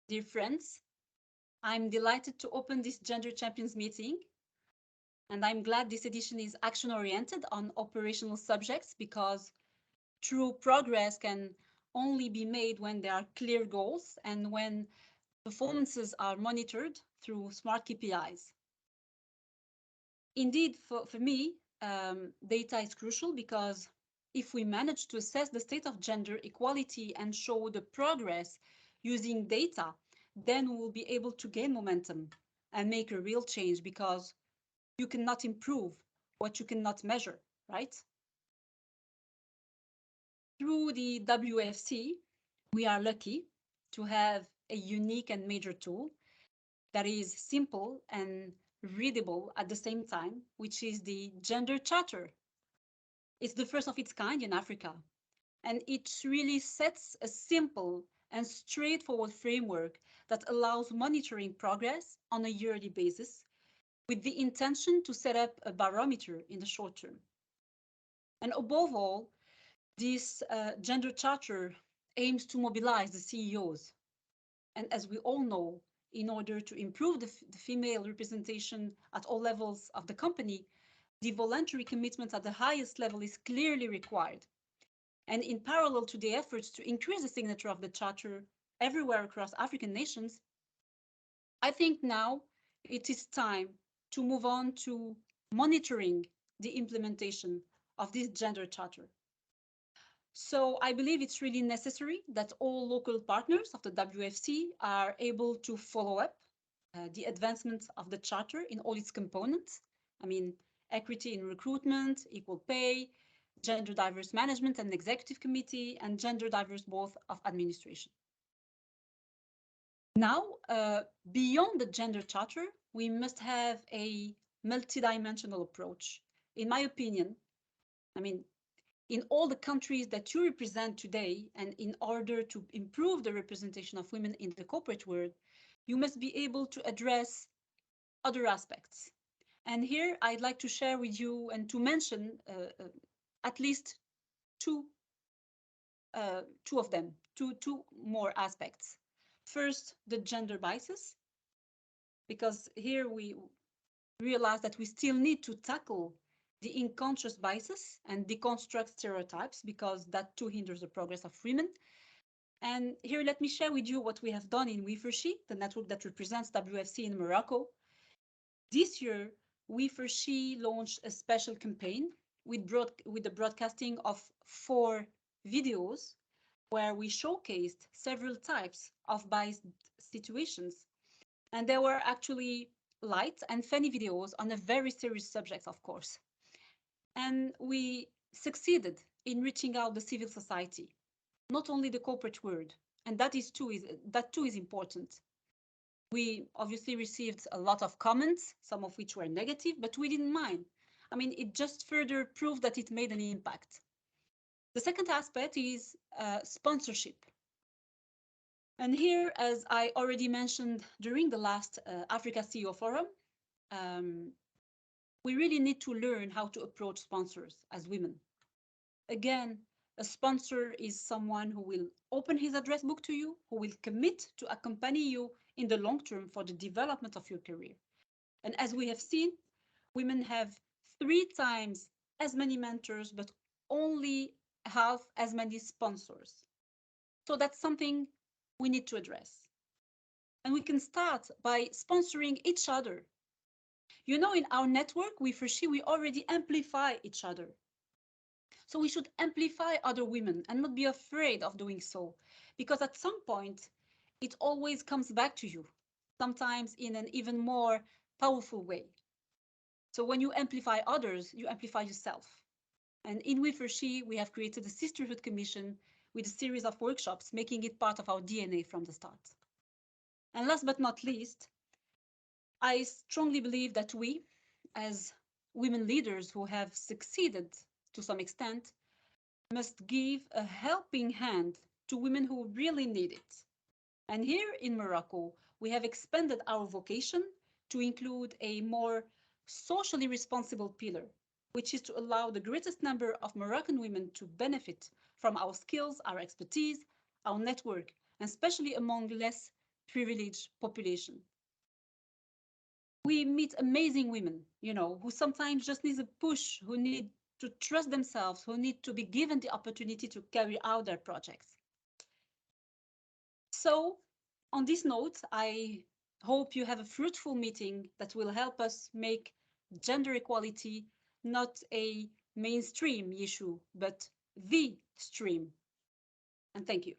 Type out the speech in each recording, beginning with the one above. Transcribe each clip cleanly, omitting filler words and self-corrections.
Dear friends, I'm delighted to open this Gender Champions meeting, and I'm glad this edition is action-oriented on operational subjects because true progress can only be made when there are clear goals and when performances are monitored through smart KPIs. Indeed, for me, data is crucial because if we manage to assess the state of gender equality and show the progress using data, then we'll be able to gain momentum and make a real change because you cannot improve what you cannot measure, right? Through the WFC, we are lucky to have a unique and major tool that is simple and readable at the same time, which is the Gender Charter. It's the first of its kind in Africa, and it really sets a simple and straightforward framework that allows monitoring progress on a yearly basis with the intention to set up a barometer in the short term. And above all, this gender charter aims to mobilize the CEOs. And as we all know, in order to improve the female representation at all levels of the company, the voluntary commitment at the highest level is clearly required. And in parallel to the efforts to increase the signature of the charter everywhere across African nations, I think now it is time to move on to monitoring the implementation of this gender charter. So I believe it's really necessary that all local partners of the WFC are able to follow up the advancement of the charter in all its components. I mean, equity in recruitment, equal pay, gender diverse management and executive committee, and gender diverse board of administration. Now, beyond the gender charter, we must have a multidimensional approach. In my opinion, I mean, in all the countries that you represent today, and in order to improve the representation of women in the corporate world, you must be able to address other aspects. And here I'd like to share with you and to mention at least two of them, two more aspects. First, the gender biases, because here we realize that we still need to tackle the unconscious biases and deconstruct stereotypes because that too hinders the progress of women. And here, let me share with you what we have done in WeForShe, the network that represents WFC in Morocco. This year, WeForShe launched a special campaign with the broadcasting of 4 videos where we showcased several types of biased situations. And there were actually light and funny videos on a very serious subject, of course. And we succeeded in reaching out the civil society, not only the corporate world, and that too is important. We obviously received a lot of comments, some of which were negative, but we didn't mind. I mean, it just further proved that it made an impact. The second aspect is sponsorship. And here, as I already mentioned during the last Africa CEO Forum, we really need to learn how to approach sponsors as women. Again, a sponsor is someone who will open his address book to you, who will commit to accompany you in the long term for the development of your career. And as we have seen, women have 3 times as many mentors, but only half as many sponsors. So that's something we need to address. And we can start by sponsoring each other. You know, in our network, WeForShe, we already amplify each other. So we should amplify other women and not be afraid of doing so, because at some point, it always comes back to you, sometimes in an even more powerful way. So when you amplify others, you amplify yourself. And in WeForShe, we have created a Sisterhood Commission with a series of workshops, making it part of our DNA from the start. And last but not least, I strongly believe that we, as women leaders who have succeeded to some extent, must give a helping hand to women who really need it. And here in Morocco, we have expanded our vocation to include a more socially responsible pillar, which is to allow the greatest number of Moroccan women to benefit from our skills, our expertise, our network, and especially among less privileged population. We meet amazing women, who sometimes just need a push, who need to trust themselves, who need to be given the opportunity to carry out their projects. So, on this note, I hope you have a fruitful meeting that will help us make gender equality not a mainstream issue, but the stream. And thank you.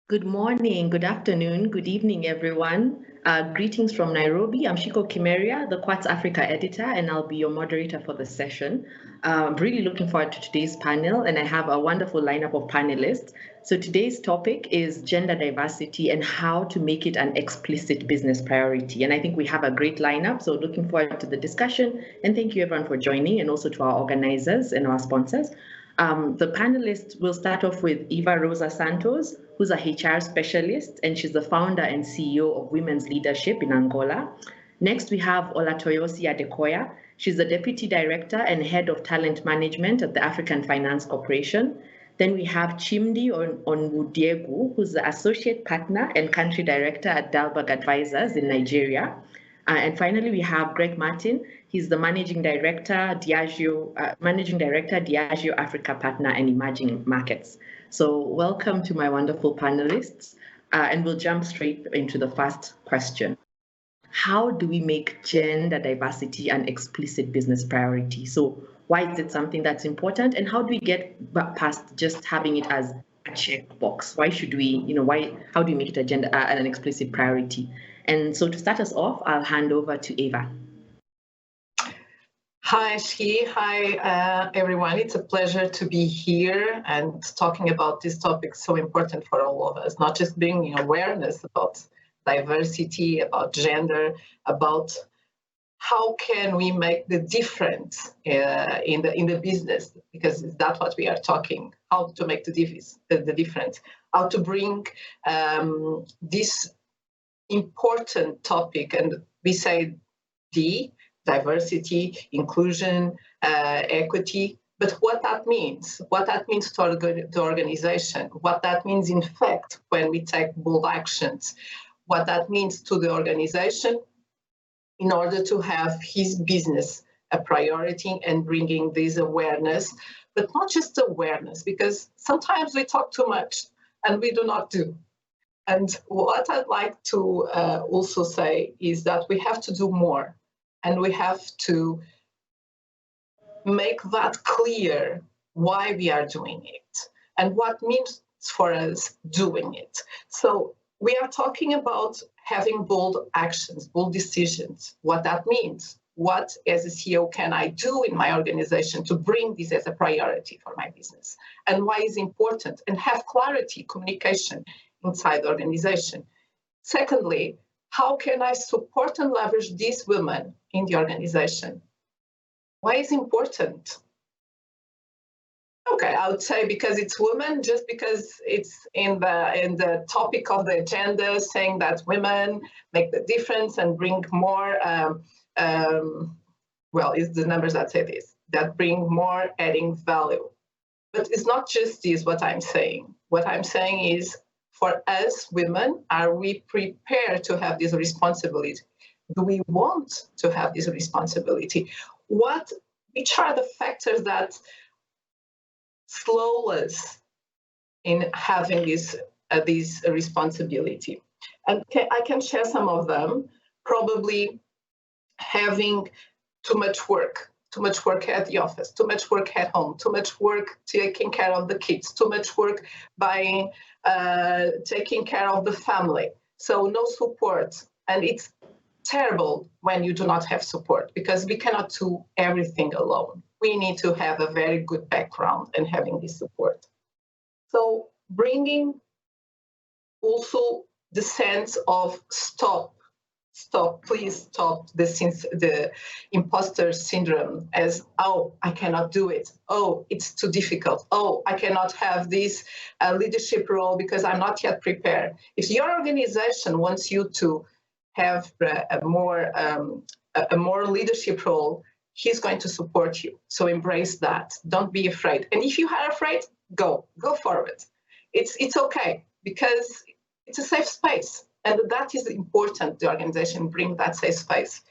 Good morning, good afternoon, good evening, everyone. Greetings from Nairobi. I'm Shiko Kimeria, the Quartz Africa editor, and I'll be your moderator for the session. I'm really looking forward to today's panel, and I have a wonderful lineup of panelists. So today's topic is gender diversity and how to make it an explicit business priority. And I think we have a great lineup, so looking forward to the discussion. And thank you everyone for joining, and also to our organizers and our sponsors. The panelists will start off with Eva Rosa Santos, who's a HR specialist, and she's the founder and CEO of Women's Leadership in Angola. Next, we have Olatoyosi Adekoya. She's the Deputy Director and Head of Talent Management at the African Finance Corporation. Then we have Chimdi Onwudiegu, who's the Associate Partner and Country Director at Dalberg Advisors in Nigeria. And finally, we have Greg Martin. He's the Managing Director, Diageo Africa Partner and Emerging Markets. So welcome to my wonderful panelists. And we'll jump straight into the first question. How do we make gender diversity an explicit business priority? So why is it something that's important? And how do we get past just having it as a checkbox? Why should we, how do we make it an explicit priority? And so to start us off, I'll hand over to Eva. Hi, Shi. Hi, everyone. It's a pleasure to be here and talking about this topic so important for all of us, not just bringing awareness about diversity, about gender, about how can we make the difference in the business, because that's what we are talking, how to make the difference, how to bring this important topic, and we say diversity, inclusion, equity, but what that means to the organization, what that means in fact when we take bold actions, what that means to the organization in order to have his business a priority and bringing this awareness, but not just awareness, because sometimes we talk too much and we do not do. And what I'd like to also say is that we have to do more, and we have to make that clear why we are doing it and what means for us doing it. So we are talking about having bold actions, bold decisions, what that means. What, as a CEO, can I do in my organization to bring this as a priority for my business? And why is important? And have clarity, communication inside the organization. Secondly, how can I support and leverage these women in the organization? Why is important? Okay, I would say because it's women, just because it's in the topic of the agenda, saying that women make the difference and bring more, well, it's the numbers that say this, that bring more adding value. But it's not just this what I'm saying. What I'm saying is, for us women, are we prepared to have this responsibility? Do we want to have this responsibility? Which are the factors that slow us in having this responsibility? And I can share some of them. Probably having too much work at the office, too much work at home, too much work taking care of the kids, too much work taking care of the family. So no support. And it's terrible when you do not have support, because we cannot do everything alone. We need to have a very good background and having this support. So bringing also the sense of please stop the imposter syndrome as, oh, I cannot do it. Oh, it's too difficult. Oh, I cannot have this leadership role because I'm not yet prepared. If your organization wants you to have a more leadership role, he's going to support you. So embrace that. Don't be afraid. And if you are afraid, go forward. It's okay, because it's a safe space. And that is important, the organization bring that safe space,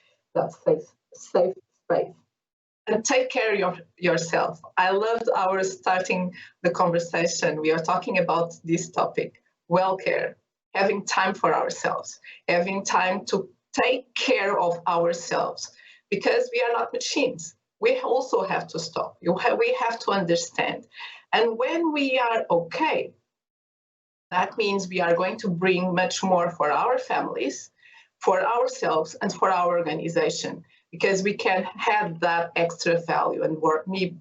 safe space. And take care of yourself. I loved our starting the conversation. We are talking about this topic, well-care, having time for ourselves, having time to take care of ourselves, because we are not machines. We also have to stop. We have to understand. And when we are okay, that means we are going to bring much more for our families, for ourselves, and for our organization, because we can have that extra value and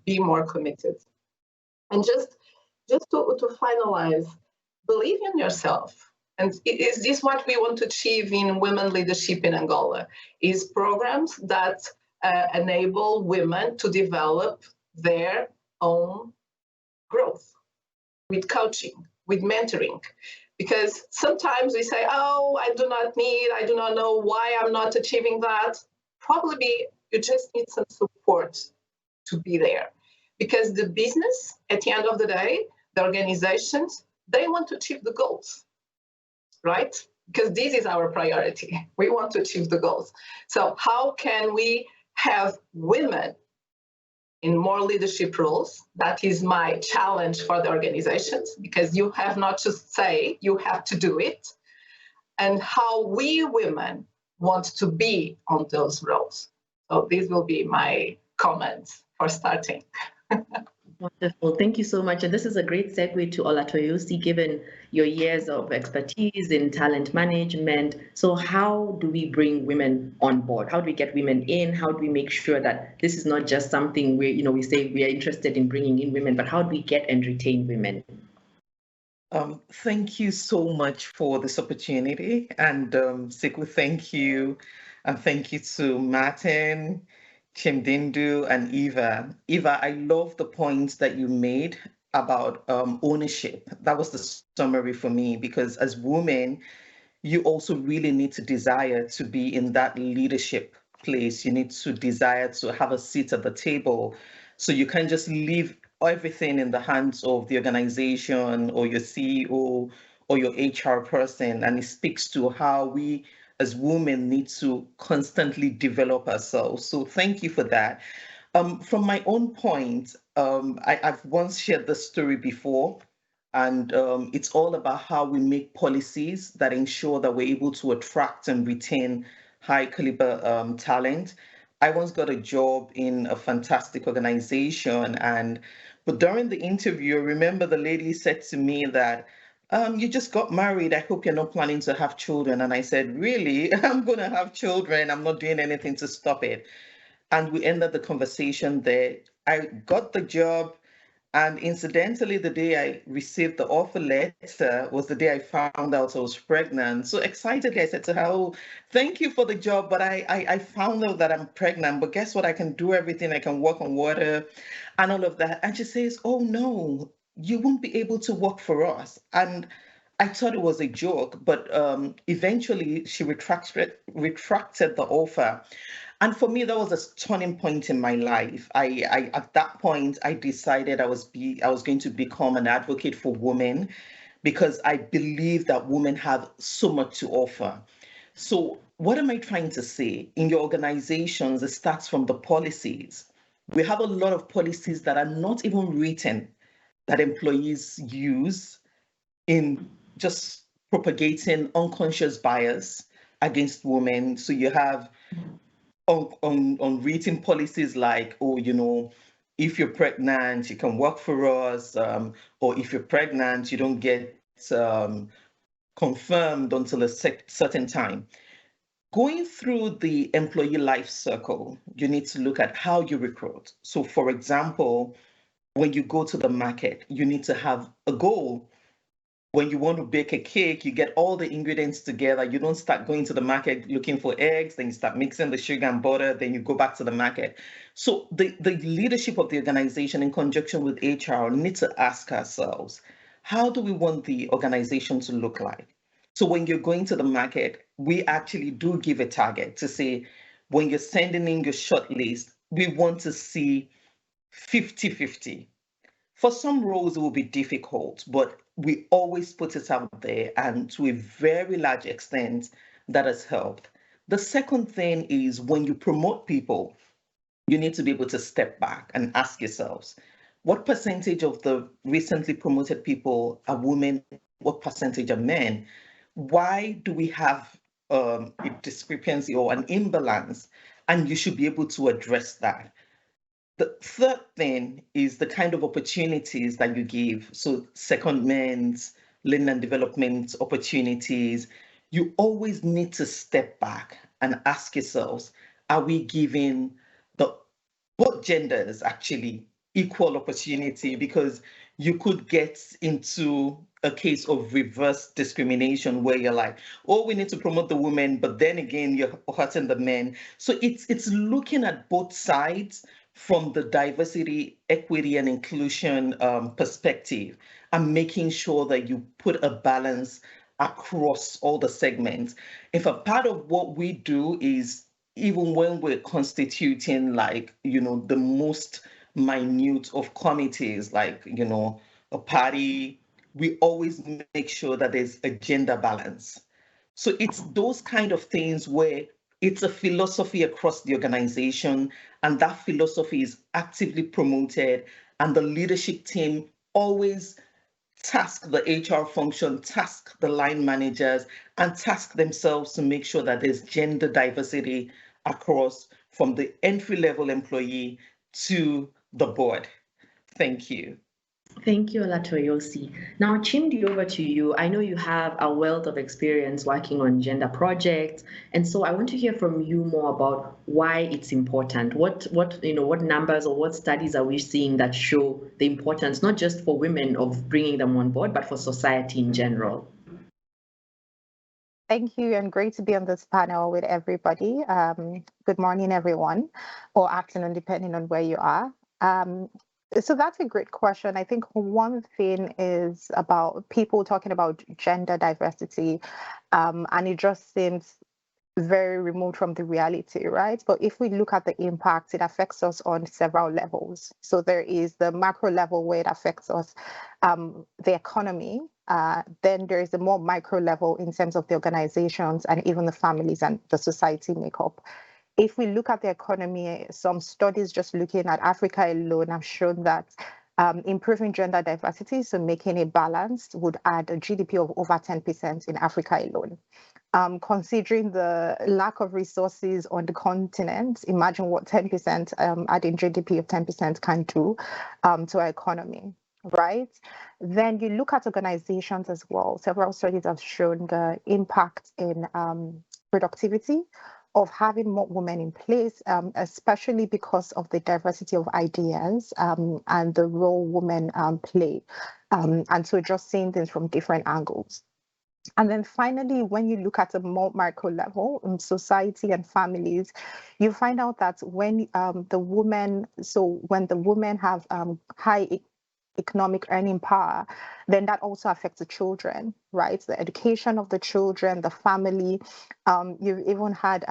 be more committed. And just to finalize, believe in yourself. And is this what we want to achieve in women leadership in Angola? Is programs that enable women to develop their own growth with coaching, with mentoring. Because sometimes we say, oh, I do not know why I'm not achieving that. Probably you just need some support to be there. Because the business, at the end of the day, the organizations, they want to achieve the goals, right? Because this is our priority. We want to achieve the goals. So how can we have women in more leadership roles? That is my challenge for the organizations, because you have not just say, you have to do it. And how we women want to be on those roles. So these will be my comments for starting. Wonderful. Thank you so much. And this is a great segue to Olatoyosi, given your years of expertise in talent management. So how do we bring women on board? How do we get women in? How do we make sure that this is not just something where, we say we are interested in bringing in women, but how do we get and retain women? Thank you so much for this opportunity. And Siku, thank you. And thank you to Martin, Chimdindu, and Eva. Eva, I love the points that you made about ownership. That was the summary for me, because as women, you also really need to desire to be in that leadership place. You need to desire to have a seat at the table. So you can't just leave everything in the hands of the organization or your CEO or your HR person. And it speaks to how we as women need to constantly develop ourselves. So thank you for that. From my own point, I've once shared this story before, and it's all about how we make policies that ensure that we're able to attract and retain high caliber talent. I once got a job in a fantastic organization, but during the interview, I remember the lady said to me that, you just got married. I hope you're not planning to have children. And I said, really? I'm going to have children. I'm not doing anything to stop it. And we ended the conversation there. I got the job. And incidentally, the day I received the offer letter was the day I found out I was pregnant. So excitedly, I said to her, oh, thank you for the job, but I found out that I'm pregnant. But guess what? I can do everything. I can walk on water and all of that. And she says, oh, no, you won't be able to work for us. And I thought it was a joke, but eventually she retracted the offer. And for me, that was a turning point in my life. I at that point, I decided I was going to become an advocate for women, because I believe that women have so much to offer. So what am I trying to say? In your organizations, it starts from the policies. We have a lot of policies that are not even written, that employees use in just propagating unconscious bias against women. So you have on written policies like, oh, if you're pregnant, you can work for us, or if you're pregnant, you don't get confirmed until a certain time. Going through the employee life cycle, you need to look at how you recruit. So for example, when you go to the market, you need to have a goal. When you want to bake a cake, you get all the ingredients together. You don't start going to the market looking for eggs, then you start mixing the sugar and butter, then you go back to the market. So the leadership of the organization in conjunction with HR need to ask ourselves, how do we want the organization to look like? So when you're going to the market, we actually do give a target to say, when you're sending in your short list, we want to see 50-50. For some roles, it will be difficult, but we always put it out there, and to a very large extent, that has helped. The second thing is when you promote people, you need to be able to step back and ask yourselves, what percentage of the recently promoted people are women? What percentage are men? Why do we have a discrepancy or an imbalance? And you should be able to address that. The third thing is the kind of opportunities that you give. So secondments, learning and development opportunities. You always need to step back and ask yourselves, are we giving the both genders actually equal opportunity? Because you could get into a case of reverse discrimination where you're like, oh, we need to promote the women, but then again, you're hurting the men. So it's looking at both sides from the diversity, equity, and inclusion perspective, and making sure that you put a balance across all the segments. If a part of what we do is, even when we're constituting, like, the most minute of committees, like, a party, we always make sure that there's a gender balance. So it's those kind of things where it's a philosophy across the organization, and that philosophy is actively promoted, and the leadership team always task the HR function, task the line managers, and task themselves to make sure that there's gender diversity across, from the entry-level employee to the board. Thank you. Thank you, Olatoyosi. Now, Chimdi, over to you. I know you have a wealth of experience working on gender projects, and so I want to hear from you more about why it's important. What numbers or what studies are we seeing that show the importance, not just for women of bringing them on board, but for society in general? Thank you, and great to be on this panel with everybody. Good morning, everyone, or afternoon, depending on where you are. So that's a great question. I think one thing is about people talking about gender diversity, and it just seems very removed from the reality, right? But if we look at the impact, it affects us on several levels. So there is the macro level where it affects us, the economy. Then there is the more micro level in terms of the organizations and even the families and the society makeup. If we look at the economy, some studies just looking at Africa alone have shown that improving gender diversity, so making it balanced, would add a GDP of over 10% in Africa alone. Considering the lack of resources on the continent, imagine what 10% adding GDP of 10% can do to our economy, right? Then you look at organizations as well. Several studies have shown the impact in productivity of having more women in place, especially because of the diversity of ideas and the role women play. And so just seeing things from different angles. And then finally, when you look at a more micro level in society and families, you find out that when the women have high economic earning power, then that also affects the children, right? The education of the children, the family. You've even had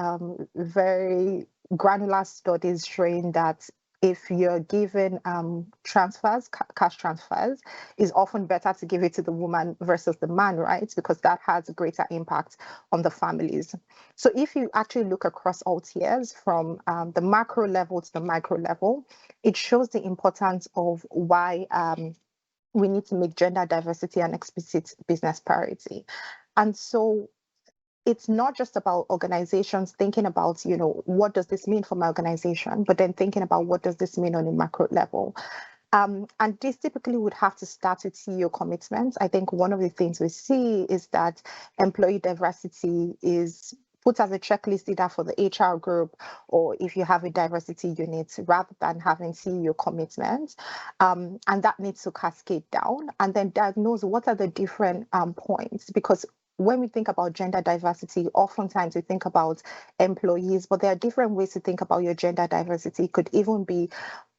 very granular studies showing that if you're given cash transfers, is often better to give it to the woman versus the man, right? Because that has a greater impact on the families. So if you actually look across all tiers, from the macro level to the micro level, it shows the importance of why we need to make gender diversity an explicit business priority. And so it's not just about organizations thinking about, what does this mean for my organization, but then thinking about what does this mean on a macro level. And this typically would have to start with CEO commitments. I think one of the things we see is that employee diversity is put as a checklist either for the HR group or if you have a diversity unit, rather than having CEO commitments. And that needs to cascade down and then diagnose what are the different points, because when we think about gender diversity, oftentimes we think about employees, but there are different ways to think about your gender diversity. It could even be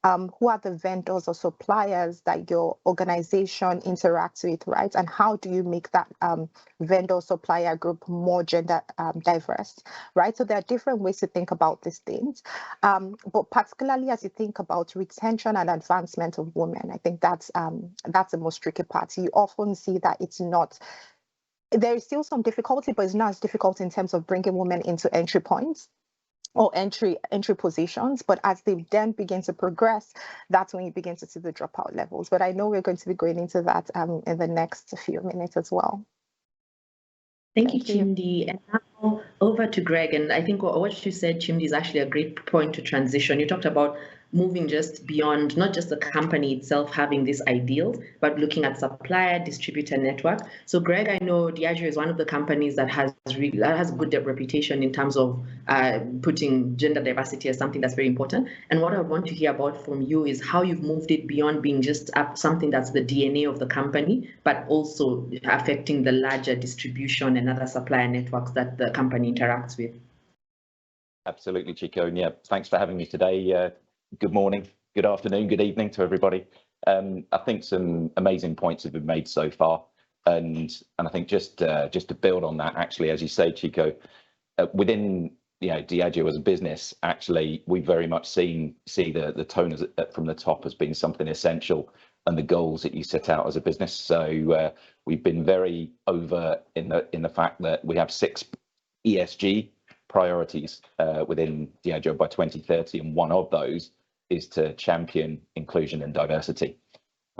who are the vendors or suppliers that your organization interacts with, right? And how do you make that vendor supplier group more gender diverse, right? So there are different ways to think about these things. But particularly as you think about retention and advancement of women, I think that's the most tricky part. You often see that it's not, there is still some difficulty, but it's not as difficult in terms of bringing women into entry points or entry positions. But as they then begin to progress, that's when you begin to see the dropout levels. But I know we're going to be going into that in the next few minutes as well. Thank you, Chimdi. And now over to Greg. And I think what you said, Chimdi, is actually a great point to transition. You talked about moving just beyond not just the company itself having these ideals, but looking at supplier, distributor network. So Greg, I know Agir is one of the companies that has a good reputation in terms of putting gender diversity as something that's very important. And what I want to hear about from you is how you've moved it beyond being just something that's the DNA of the company, but also affecting the larger distribution and other supplier networks that the company interacts with. Absolutely, Chico. And yeah, thanks for having me today. Good morning, good afternoon, good evening to everybody. I think some amazing points have been made so far, and I think just to build on that, actually, as you say, Chico, within Agir as a business, actually, we very much see the tone from the top as being something essential, and the goals that you set out as a business. So we've been very overt in the fact that we have 6 ESG priorities within Agir by 2030, and one of those is to champion inclusion and diversity.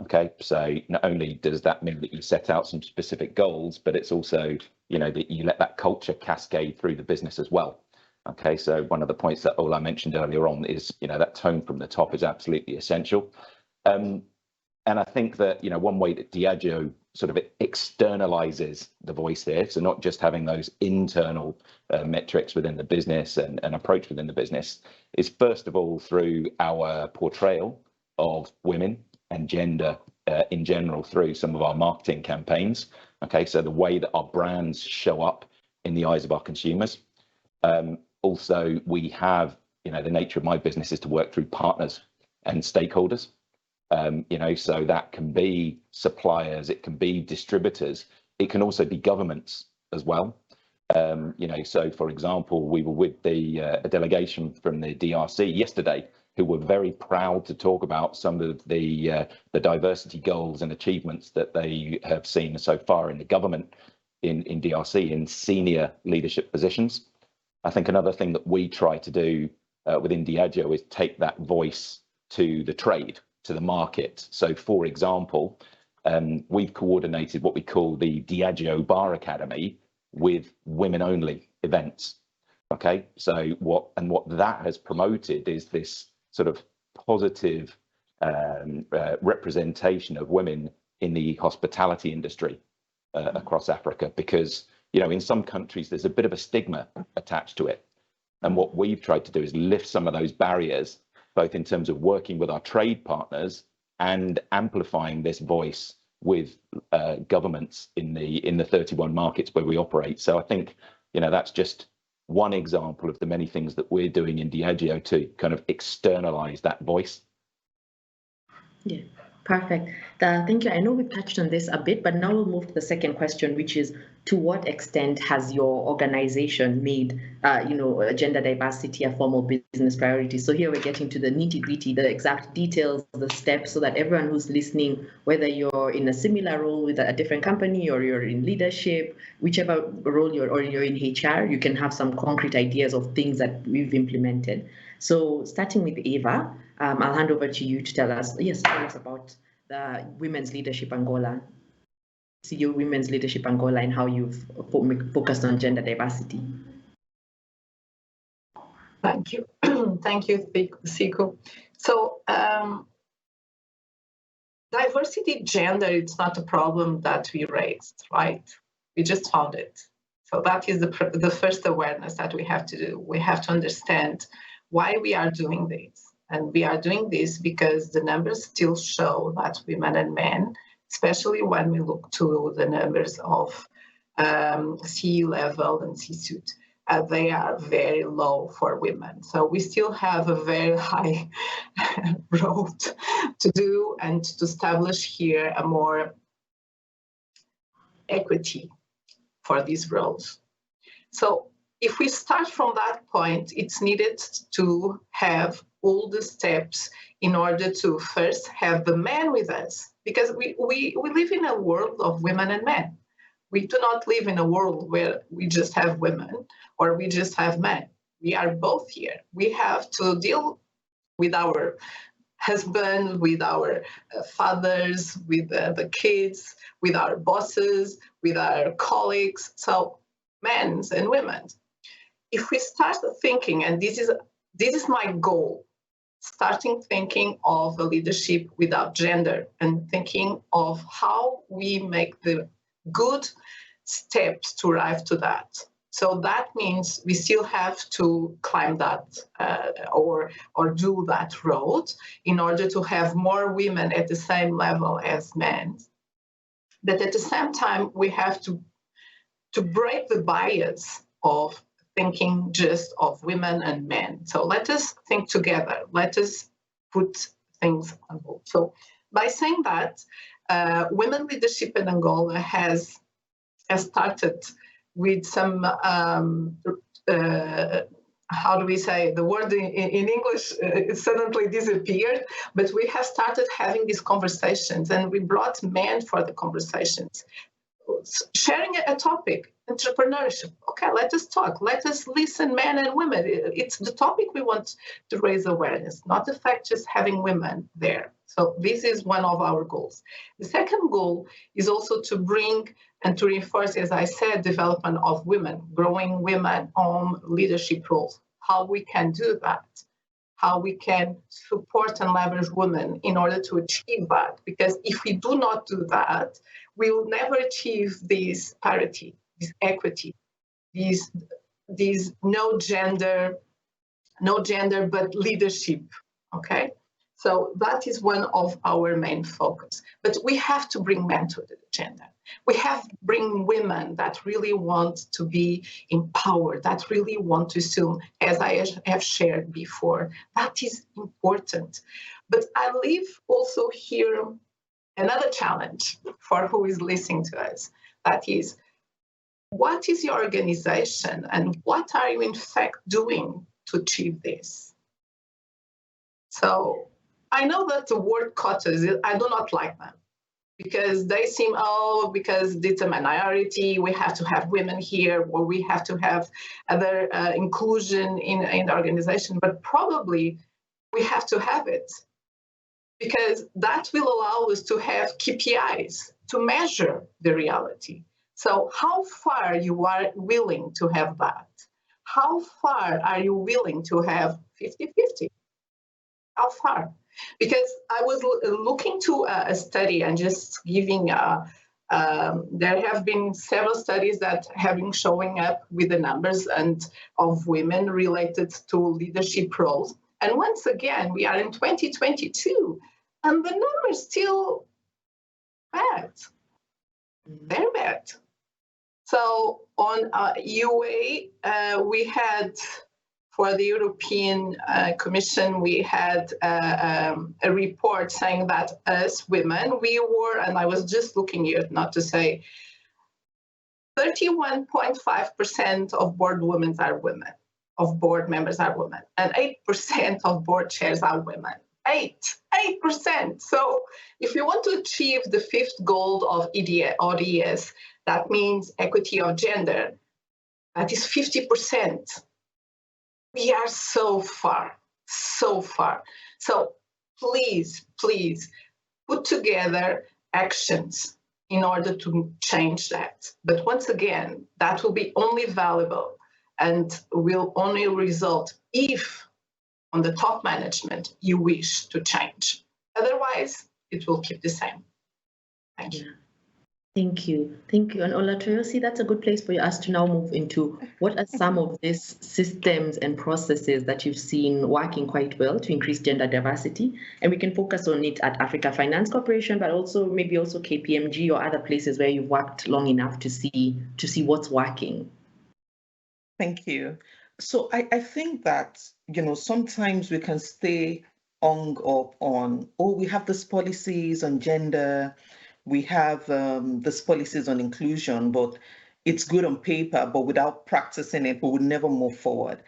Okay, so not only does that mean that you set out some specific goals, but it's also, that you let that culture cascade through the business as well. Okay, so one of the points that Ola mentioned earlier on is, that tone from the top is absolutely essential. And I think that, one way that Agir sort of externalizes the voice here, so not just having those internal metrics within the business and approach within the business, is first of all through our portrayal of women and gender in general through some of our marketing campaigns. Okay, so the way that our brands show up in the eyes of our consumers. Also, we have, the nature of my business is to work through partners and stakeholders. So that can be suppliers, it can be distributors, it can also be governments as well. So for example, we were with a delegation from the DRC yesterday who were very proud to talk about some of the diversity goals and achievements that they have seen so far in the government in DRC in senior leadership positions. I think another thing that we try to do within Agir is take that voice to the trade, to the market. So for example, we've coordinated what we call the Agir Bar Academy with women only events. Okay, so what that has promoted is this sort of positive representation of women in the hospitality industry across Africa, because in some countries there's a bit of a stigma attached to it, and what we've tried to do is lift some of those barriers, both in terms of working with our trade partners and amplifying this voice with governments in the 31 markets where we operate. So I think, that's just one example of the many things that we're doing in Agir to kind of externalize that voice. Yeah, perfect. Thank you. I know we touched on this a bit, but now we'll move to the second question, which is, to what extent has your organization made, gender diversity a formal business priority? So here we're getting to the nitty-gritty, the exact details, the steps, so that everyone who's listening, whether you're in a similar role with a different company or you're in leadership, whichever role you're in HR, you can have some concrete ideas of things that we've implemented. So starting with Eva, I'll hand over to you to tell us about the Women's Leadership Angola. CEO Women's Leadership Angola, and how you've focused on gender diversity. Thank you. Thank you, Siko. So diversity, gender, it's not a problem that we raised, right? We just found it. So that is the first awareness that we have to do. We have to understand why we are doing this. And we are doing this because the numbers still show that women and men, especially when we look to the numbers of C level and C-suite, they are very low for women. So we still have a very high road to do and to establish here a more equity for these roles. So if we start from that point, it's needed to have all the steps in order to first have the men with us, because we live in a world of women and men. We do not live in a world where we just have women or we just have men. We are both here. We have to deal with our husbands, with our fathers, with the kids, with our bosses, with our colleagues. So men and women. If we start thinking, and this is my goal, starting thinking of a leadership without gender and thinking of how we make the good steps to arrive to that. So that means we still have to climb that or do that road in order to have more women at the same level as men. But at the same time, we have to break the bias of thinking just of women and men. So let us think together. Let us put things on hold. So by saying that, women leadership in Angola has started with some, how do we say, the word in English it suddenly disappeared, but we have started having these conversations and we brought men for the conversations. Sharing a topic, entrepreneurship. Okay, let us talk. Let us listen, men and women. It's the topic we want to raise awareness, not the fact just having women there. So this is one of our goals. The second goal is also to bring and to reinforce, as I said, development of women, growing women on leadership roles. How we can do that, how we can support and leverage women in order to achieve that. Because if we do not do that, we will never achieve this parity, this equity, these no gender but leadership. Okay, so that is one of our main focus. But we have to bring men to the agenda. We have to bring women that really want to be empowered, that really want to assume, as I have shared before. That is important. But I leave also here another challenge for who is listening to us. That is, what is your organization and what are you in fact doing to achieve this? So I know that the word quotas, I do not like them because they seem, because it's a minority, we have to have women here, or we have to have other inclusion in the organization, but probably we have to have it because that will allow us to have KPIs to measure the reality. So how far you are willing to have that? How far are you willing to have 50-50? How far? Because I was looking to a study and just giving, there have been several studies that have been showing up with the numbers and of women related to leadership roles. And once again, we are in 2022 and the numbers still bad, very bad. So on UA, we had, for the European Commission, we had a report saying that as women, we were, and I was just looking here, not to say, 31.5% of board women are women, of board members are women, and 8% of board chairs are women. 8%. So if you want to achieve the fifth goal of ODS, that means equity of gender, that is 50%. We are so far, so far. So please, please put together actions in order to change that. But once again, that will be only valuable and will only result if on the top management you wish to change. Otherwise, it will keep the same. Thank you. Thank you. Thank you. And Olatoyosi, that's a good place for us to now move into what are some of these systems and processes that you've seen working quite well to increase gender diversity. And we can focus on it at Africa Finance Corporation, but also maybe also KPMG or other places where you've worked long enough to see what's working. Thank you. So I think that, sometimes we can stay hung up on, oh, we have these policies on gender, we have these policies on inclusion, but it's good on paper, but without practicing it, we would never move forward.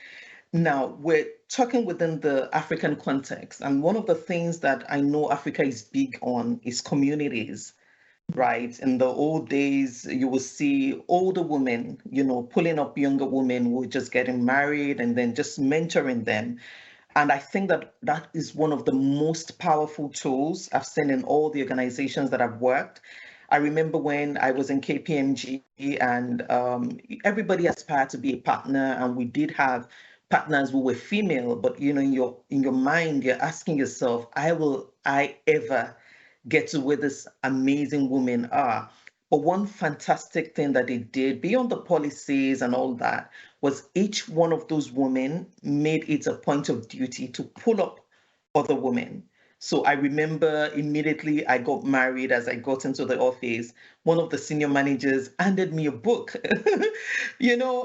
Now, we're talking within the African context, and one of the things that I know Africa is big on is communities. Right. In the old days, you will see older women, pulling up younger women who are just getting married and then just mentoring them. And I think that that is one of the most powerful tools I've seen in all the organizations that I've worked. I remember when I was in KPMG and everybody aspired to be a partner, and we did have partners who were female, but in your mind, you're asking yourself, will I ever get to where this amazing women are? But one fantastic thing that they did beyond the policies and all that was each one of those women made it a point of duty to pull up other women. So I remember immediately I got married. As I got into the office, one of the senior managers handed me a book,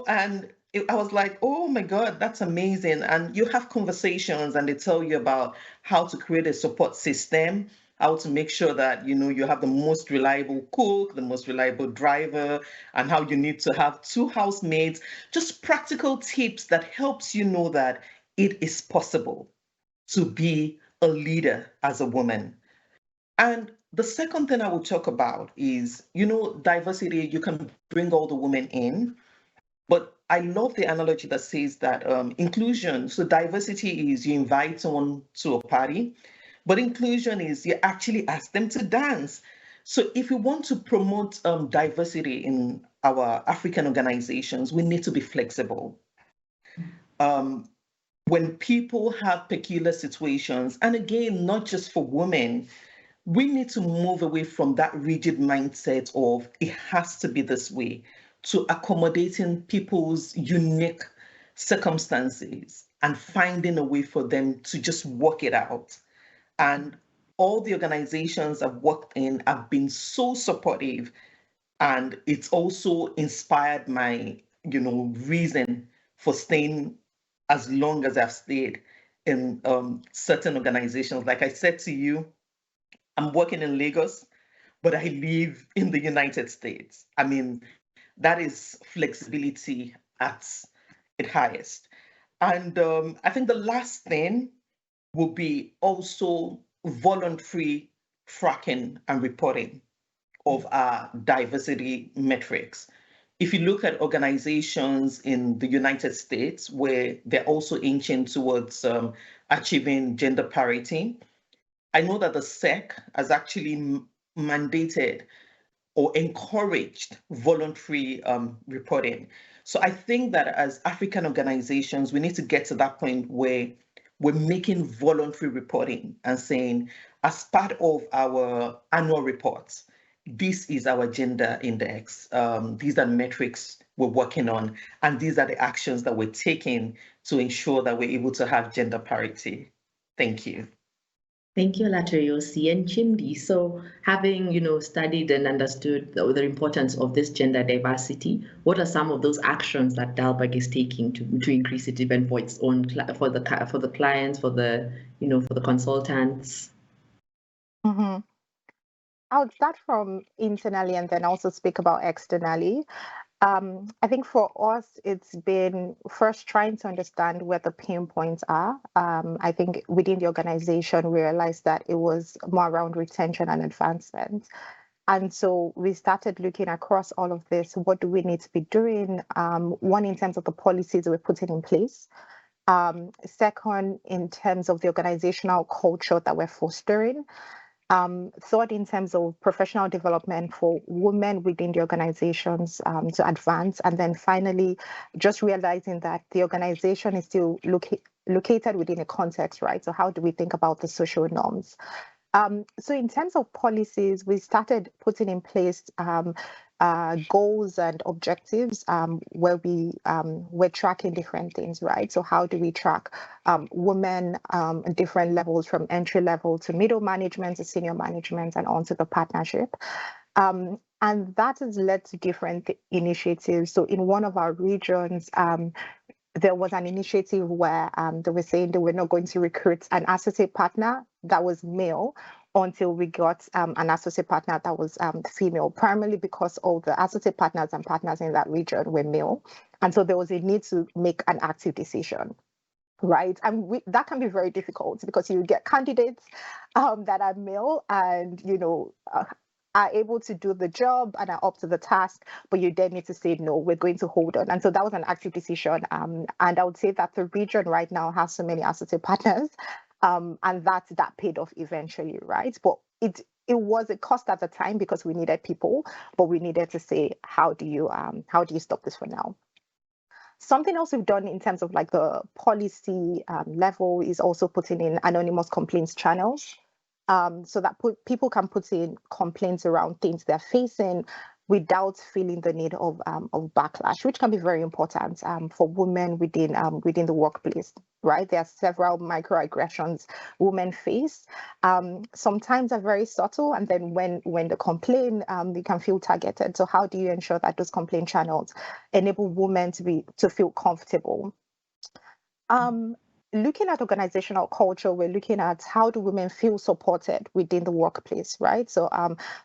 and I was like, oh my God, that's amazing. And you have conversations and they tell you about how to create a support system, how to make sure that you have the most reliable cook, the most reliable driver, and how you need to have 2 housemates. Just practical tips that helps you know that it is possible to be a leader as a woman. And the second thing I will talk about is, diversity. You can bring all the women in, but I love the analogy that says that inclusion, so diversity is you invite someone to a party, but inclusion is you actually ask them to dance. So if we want to promote diversity in our African organizations, we need to be flexible. When people have peculiar situations, and again, not just for women, we need to move away from that rigid mindset of it has to be this way to accommodating people's unique circumstances and finding a way for them to just work it out. And all the organizations I've worked in have been so supportive, and it's also inspired my, reason for staying as long as I've stayed in certain organizations. Like I said to you, I'm working in Lagos, but I live in the United States. I mean, that is flexibility at its highest. And I think the last thing will be also voluntary tracking and reporting of our diversity metrics. If you look at organizations in the United States where they're also inching towards achieving gender parity, I know that the SEC has actually mandated or encouraged voluntary reporting. So I think that as African organizations, we need to get to that point where we're making voluntary reporting and saying, as part of our annual reports, this is our gender index. These are the metrics we're working on, and these are the actions that we're taking to ensure that we're able to have gender parity. Thank you. Thank you, Olatunji and Chimdi. So having, studied and understood the importance of this gender diversity, what are some of those actions that Dalberg is taking to increase it even for its own, for the clients, for the, for the consultants? Mm-hmm. I'll start from internally and then also speak about externally. I think for us, it's been first trying to understand where the pain points are. I think within the organization, we realized that it was more around retention and advancement. And so we started looking across all of this. What do we need to be doing? One, in terms of the policies we're putting in place. Second, in terms of the organizational culture that we're fostering. Third, in terms of professional development for women within the organizations to advance. And then finally, just realizing that the organization is still located within a context, right? So how do we think about the social norms? So in terms of policies, we started putting in place goals and objectives where we're tracking different things, right? So how do we track women at different levels, from entry level to middle management to senior management and onto the partnership? And that has led to different initiatives. So in one of our regions, there was an initiative where they were saying they were not going to recruit an associate partner that was male until we got an associate partner that was female, primarily because all the associate partners and partners in that region were male. And so there was a need to make an active decision. Right. And that can be very difficult because you get candidates that are male and, are able to do the job and are up to the task, but you then need to say, no, we're going to hold on. And so that was an active decision. And I would say that the region right now has so many associate partners and that paid off eventually. Right. But it was a cost at the time because we needed people, but we needed to say, how do you stop this for now? Something else we've done in terms of like the policy level is also putting in anonymous complaints channels so that people can put in complaints around things they're facing without feeling the need of backlash, which can be very important for women within the workplace. Right, there are several microaggressions women face. Sometimes are very subtle, and then when they complain, they can feel targeted. So how do you ensure that those complaint channels enable women to feel comfortable? Looking at organizational culture, we're looking at how do women feel supported within the workplace, right? So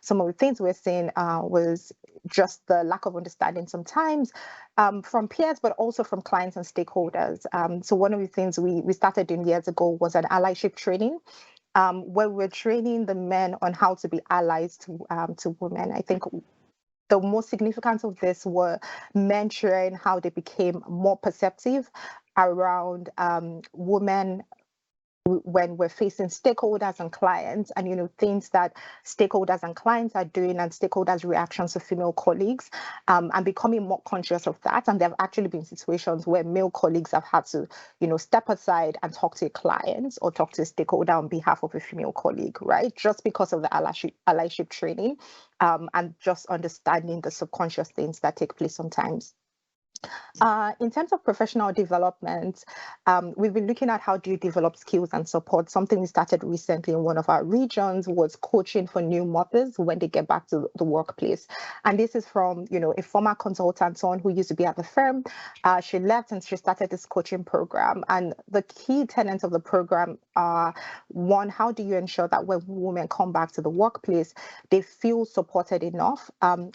some of the things we're seeing was just the lack of understanding sometimes from peers, but also from clients and stakeholders. So one of the things we started doing years ago was an allyship training, where we're training the men on how to be allies to women. I think the most significant of this were men sharing how they became more perceptive around women when we're facing stakeholders and clients, and things that stakeholders and clients are doing and stakeholders' reactions to female colleagues, and becoming more conscious of that. And there have actually been situations where male colleagues have had to step aside and talk to a client or talk to a stakeholder on behalf of a female colleague, right? Just because of the allyship training and just understanding the subconscious things that take place sometimes. In terms of professional development, we've been looking at how do you develop skills and support. Something we started recently in one of our regions was coaching for new mothers when they get back to the workplace. And this is from, a former consultant, someone who used to be at the firm. She left and she started this coaching program. And the key tenets of the program are, one, how do you ensure that when women come back to the workplace, they feel supported enough,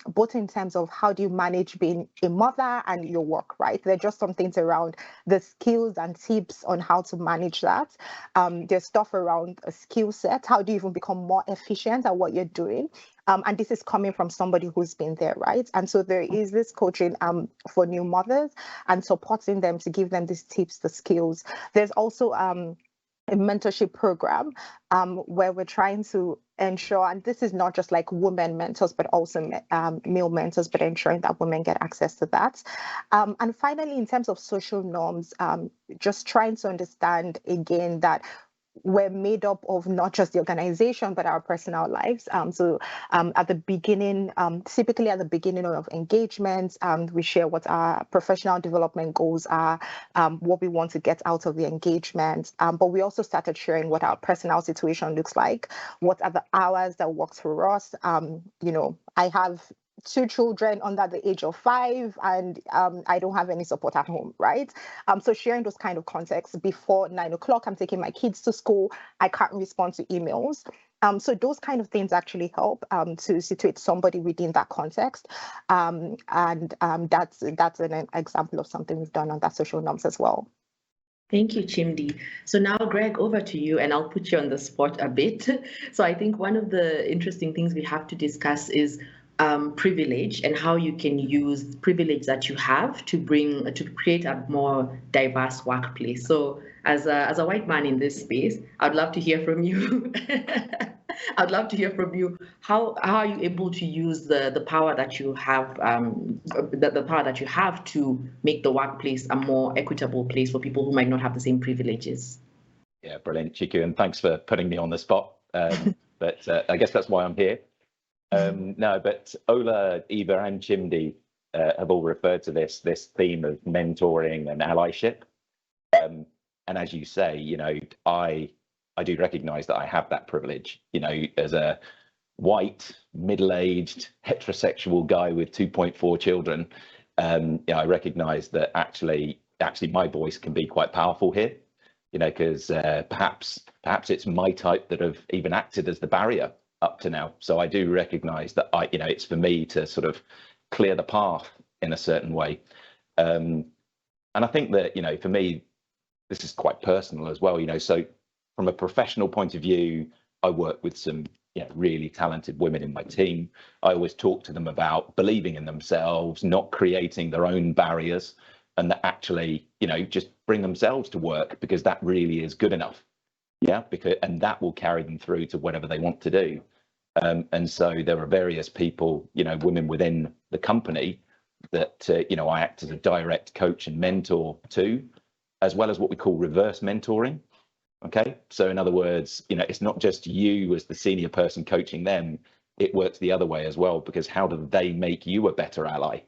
both in terms of how do you manage being a mother and your work, right? There are just some things around the skills and tips on how to manage that. There's stuff around a skill set. How do you even become more efficient at what you're doing? And this is coming from somebody who's been there, right? And so there is this coaching for new mothers and supporting them to give them these tips, the skills. There's also a mentorship program where we're trying to ensure, and this is not just like women mentors, but also male mentors, but ensuring that women get access to that. And finally, in terms of social norms, just trying to understand again that we're made up of not just the organization, but our personal lives. So at the beginning, typically at the beginning of engagements, we share what our professional development goals are, what we want to get out of the engagement. But we also started sharing what our personal situation looks like, what are the hours that works for us. I have 2 children under the age of 5, and I don't have any support at home, right? So sharing those kind of contexts before 9 o'clock, I'm taking my kids to school, I can't respond to emails. So those kind of things actually help to situate somebody within that context. And that's an example of something we've done on that social norms as well. Thank you, Chimdi. So now, Greg, over to you, and I'll put you on the spot a bit. So I think one of the interesting things we have to discuss is privilege and how you can use privilege that you have to create a more diverse workplace. So as a white man in this space, I'd love to hear from you. I'd love to hear from you. How are you able to use the power that you have, the power that you have to make the workplace a more equitable place for people who might not have the same privileges? Yeah, brilliant, Chiku, and thanks for putting me on the spot. But I guess that's why I'm here. No, but Ola, Eva, and Chimdi have all referred to this theme of mentoring and allyship. And as you say, I do recognise that I have that privilege. As a white, middle-aged, heterosexual guy with 2.4 children, I recognize that actually my voice can be quite powerful here, because perhaps it's my type that have even acted as the barrier up to now. So I do recognize that it's for me to sort of clear the path in a certain way. And I think that, for me, this is quite personal as well, so from a professional point of view, I work with some really talented women in my team. I always talk to them about believing in themselves, not creating their own barriers, and that actually, just bring themselves to work, because that really is good enough. And that will carry them through to whatever they want to do. And so there are various people, women within the company that, I act as a direct coach and mentor to, as well as what we call reverse mentoring. Okay, so in other words, it's not just you as the senior person coaching them, it works the other way as well, because how do they make you a better ally?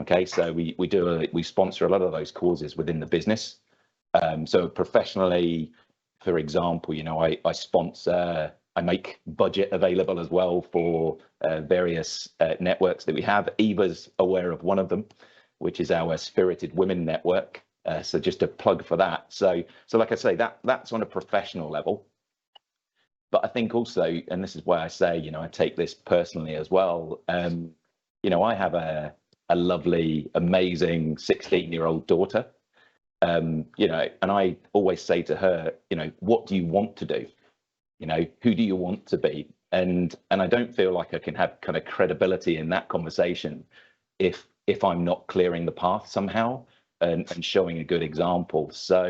Okay, so we sponsor a lot of those causes within the business. So professionally, for example, I sponsor, I make budget available as well for various networks that we have. Eva's aware of one of them, which is our Spirited Women Network. So just a plug for that. So like I say, that's on a professional level. But I think also, and this is why I say, I take this personally as well. I have a lovely, amazing 16-year-old daughter. And I always say to her, what do you want to do? Who do you want to be? And I don't feel like I can have kind of credibility in that conversation if I'm not clearing the path somehow and showing a good example. So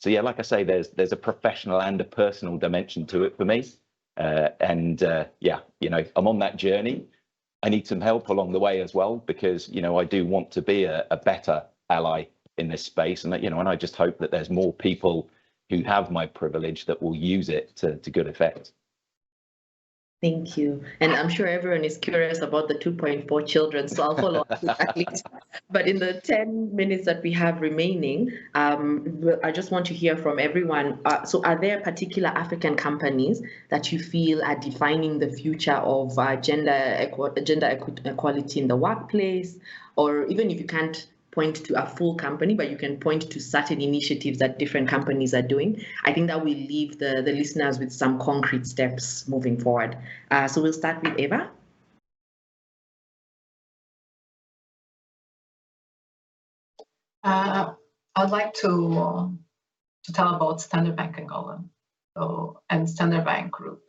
yeah, like I say, there's a professional and a personal dimension to it for me. I'm on that journey. I need some help along the way as well, because I do want to be a better ally in this space, and and I just hope that there's more people who have my privilege that will use it to good effect. Thank you. And I'm sure everyone is curious about the 2.4 children, so I'll follow up with that later. But in the 10 minutes that we have remaining, I just want to hear from everyone. So are there particular African companies that you feel are defining the future of gender equality in the workplace? Or even if you can't point to a full company, but you can point to certain initiatives that different companies are doing, I think that will leave the listeners with some concrete steps moving forward. So we'll start with Eva. I'd like to tell about Standard Bank Angola and Standard Bank Group,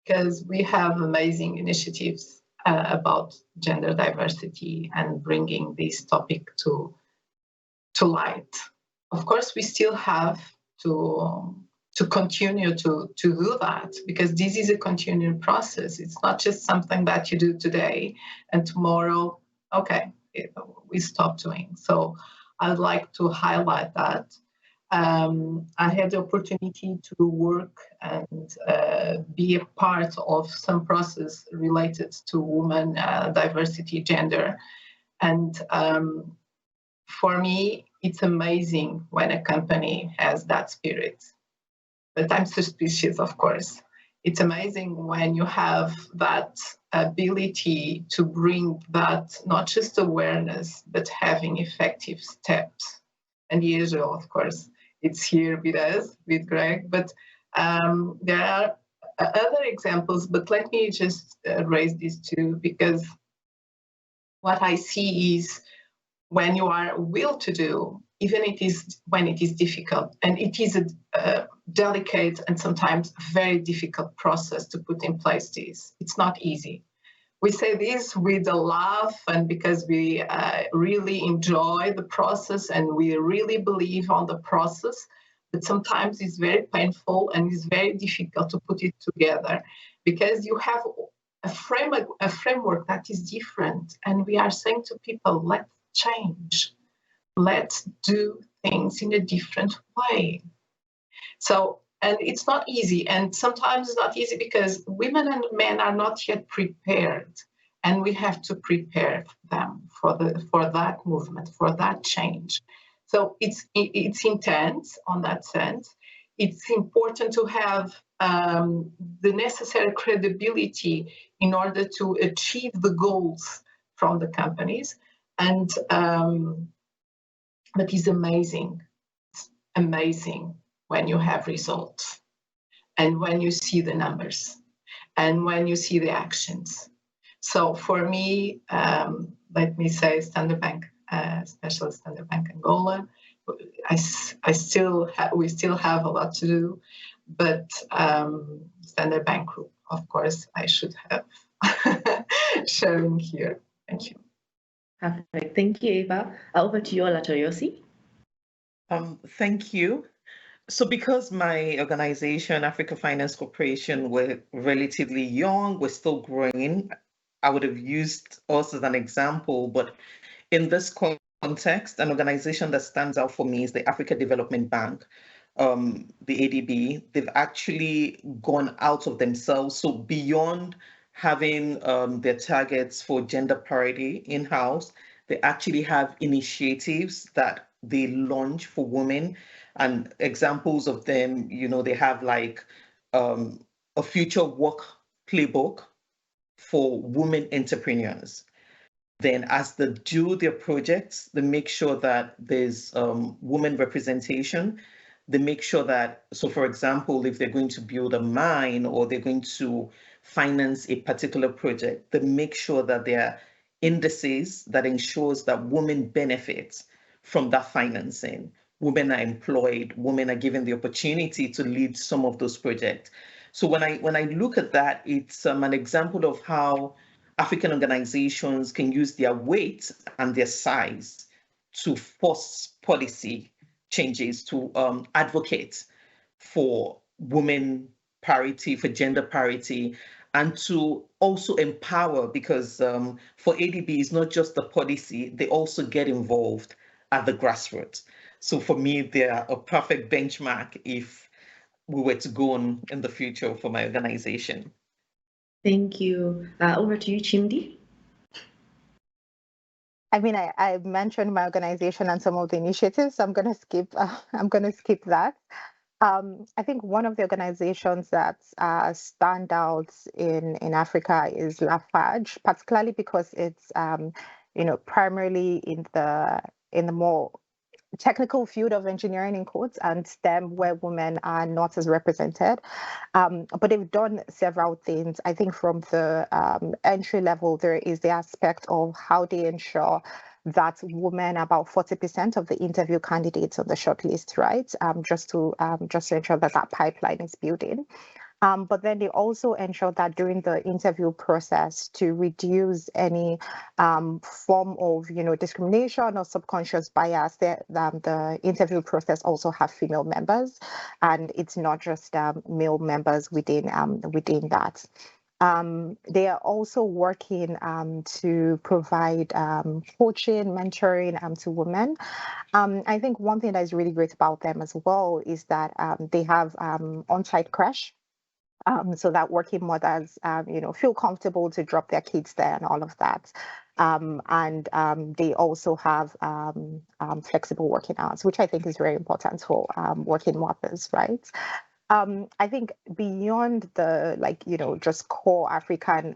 because we have amazing initiatives about gender diversity and bringing this topic to light. Of course, we still have to continue to do that, because this is a continuing process. It's not just something that you do today and tomorrow, okay, we stop doing. So I'd like to highlight that. I had the opportunity to work and be a part of some process related to women, diversity, gender. And for me, it's amazing when a company has that spirit. But I'm suspicious, of course. It's amazing when you have that ability to bring that, not just awareness, but having effective steps. And Agir, of course, it's here with us, with Greg, but there are other examples, but let me just raise these two, because what I see is when you are will to do, even when it is difficult, and it is a delicate and sometimes very difficult process to put in place this. It's not easy. We say this with a laugh and because we really enjoy the process and we really believe on the process, but sometimes it's very painful and it's very difficult to put it together because you have a framework that is different. And we are saying to people, let's change. Let's do things in a different way. So, and it's not easy. And sometimes it's not easy because women and men are not yet prepared. And we have to prepare them for that movement, for that change. So it's intense on that sense. It's important to have the necessary credibility in order to achieve the goals from the companies. And but it's amazing when you have results and when you see the numbers and when you see the actions. So for me, let me say Standard Bank, especially Standard Bank Angola, we still have a lot to do, but Standard Bank Group, of course, I should have shown here. Thank you. Perfect. Thank you, Eva. Over to you, Olatoyosi. Thank you. So because my organization, Africa Finance Corporation, we're relatively young, we're still growing, I would have used us as an example, but in this context, an organization that stands out for me is the Africa Development Bank, the ADB. They've actually gone out of themselves. So beyond having their targets for gender parity in-house, they actually have initiatives that they launch for women. And examples of them, they have like a future work playbook for women entrepreneurs. Then as they do their projects, they make sure that there's women representation. They make sure that, so for example, if they're going to build a mine or they're going to finance a particular project, they make sure that there are indices that ensures that women benefit from that financing. Women are employed, women are given the opportunity to lead some of those projects. So when I look at that, it's an example of how African organizations can use their weight and their size to force policy changes, to advocate for women parity, for gender parity, and to also empower, because for ADB, it's not just the policy, they also get involved at the grassroots. So for me, they're a perfect benchmark if we were to go on in the future for my organization. Thank you. Over to you, Chimdi. I mean, I mentioned my organization and some of the initiatives, so I'm going to skip. That. I think one of the organizations that stand out in Africa is Lafarge, particularly because it's primarily in the more technical field of engineering in quotes and STEM, where women are not as represented. But they've done several things. I think from the entry level, there is the aspect of how they ensure that women, about 40% of the interview candidates on the shortlist, right? Just to ensure that pipeline is building. But then they also ensure that during the interview process, to reduce any form of discrimination or subconscious bias, the interview process also have female members, and it's not just male members within that. They are also working to provide coaching, mentoring to women. I think one thing that is really great about them as well is that they have on-site crash. So that working mothers, feel comfortable to drop their kids there and all of that. And they also have flexible working hours, which I think is very important for working mothers, right? I think beyond the just core African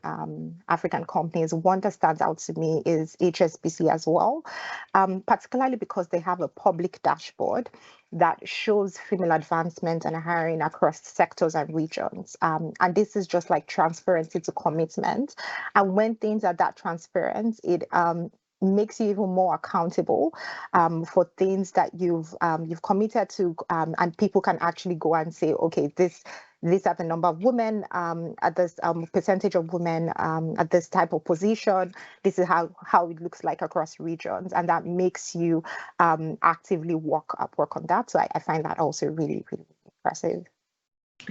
companies, one that stands out to me is HSBC as well, particularly because they have a public dashboard that shows female advancement and hiring across sectors and regions. And this is just like transparency to commitment. And when things are that transparent, it makes you even more accountable for things that you've committed to, and people can actually go and say, okay, these are the number of women at this percentage of women at this type of position. This is how it looks like across regions, and that makes you actively work on that. So I find that also really, really impressive.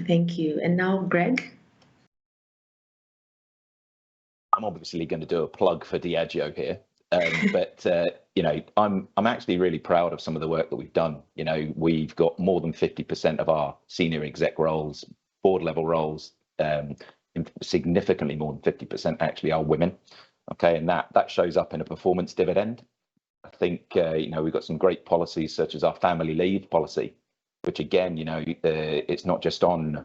Thank you. And now, Greg. I'm obviously going to do a plug for Diageo here. But I'm actually really proud of some of the work that we've done. We've got more than 50% of our senior exec roles, board level roles, significantly more than 50% actually are women. Okay, and that shows up in a performance dividend. I think we've got some great policies such as our family leave policy, which again, it's not just on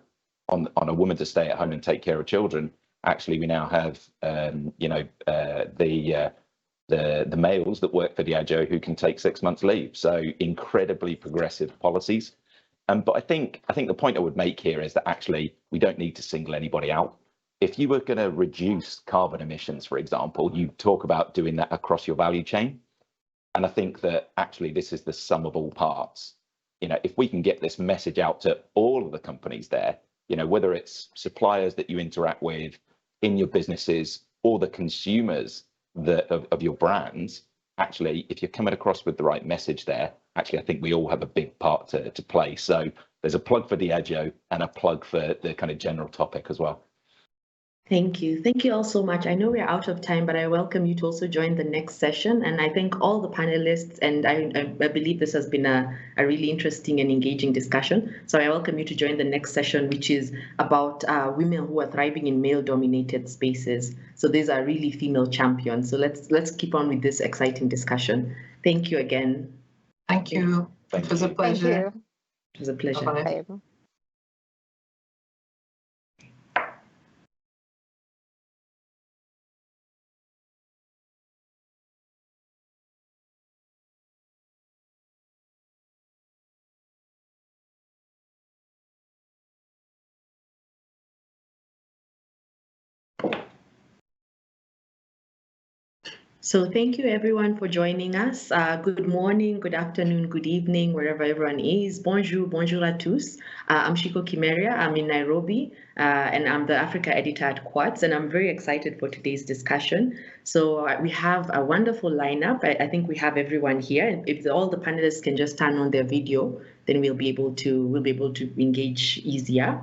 on a woman to stay at home and take care of children, actually we now have the males that work for Diageo who can take 6 months leave. So incredibly progressive policies. But I think the point I would make here is that actually we don't need to single anybody out. If you were going to reduce carbon emissions, for example, you talk about doing that across your value chain. And I think that actually this is the sum of all parts. If we can get this message out to all of the companies there, whether it's suppliers that you interact with in your businesses or the consumers of your brands, actually, if you're coming across with the right message there, actually, I think we all have a big part to play. So there's a plug for Diageo and a plug for the kind of general topic as well. Thank you. Thank you all so much. I know we're out of time, but I welcome you to also join the next session. And I thank all the panelists, and I believe this has been a really interesting and engaging discussion. So I welcome you to join the next session, which is about women who are thriving in male-dominated spaces. So these are really female champions. So let's keep on with this exciting discussion. Thank you again. Thank you. It was a pleasure. It was a pleasure. Bye-bye. Bye. So thank you everyone for joining us. Good morning, good afternoon, good evening, wherever everyone is. Bonjour, bonjour à tous. I'm Shiko Kimeria. I'm in Nairobi, and I'm the Africa editor at Quartz, and I'm very excited for today's discussion. So we have a wonderful lineup. I think we have everyone here. If all the panelists can just turn on their video, then we'll be able to engage easier.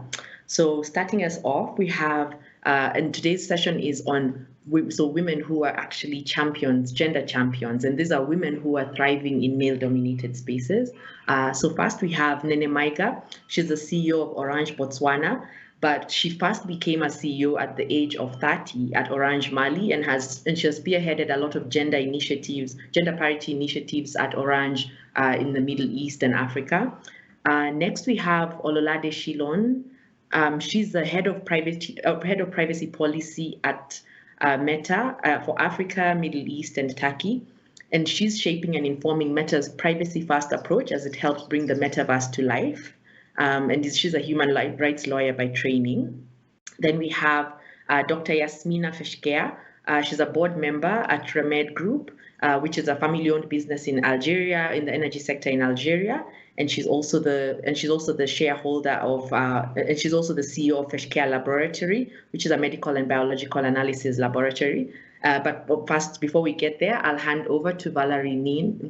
So starting us off, we have, and today's session is on women who are actually champions, gender champions, and these are women who are thriving in male-dominated spaces. So first we have Nene Maiga. She's the CEO of Orange Botswana, but she first became a CEO at the age of 30 at Orange Mali, and she has spearheaded a lot of gender parity initiatives at Orange in the Middle East and Africa. Next we have Ololade Shilon. She's the head of privacy policy at Meta for Africa, Middle East, and Turkey. And she's shaping and informing Meta's privacy-first approach as it helps bring the metaverse to life. And she's a human rights lawyer by training. Then we have Dr. Yasmina Feshkea. She's a board member at Remed Group, which is a family-owned business in Algeria, in the energy sector in Algeria. And she's also the shareholder of, and she's also the CEO of Feshkea Laboratory, which is a medical and biological analysis laboratory. But first, before we get there, I'll hand over to Valerie Name,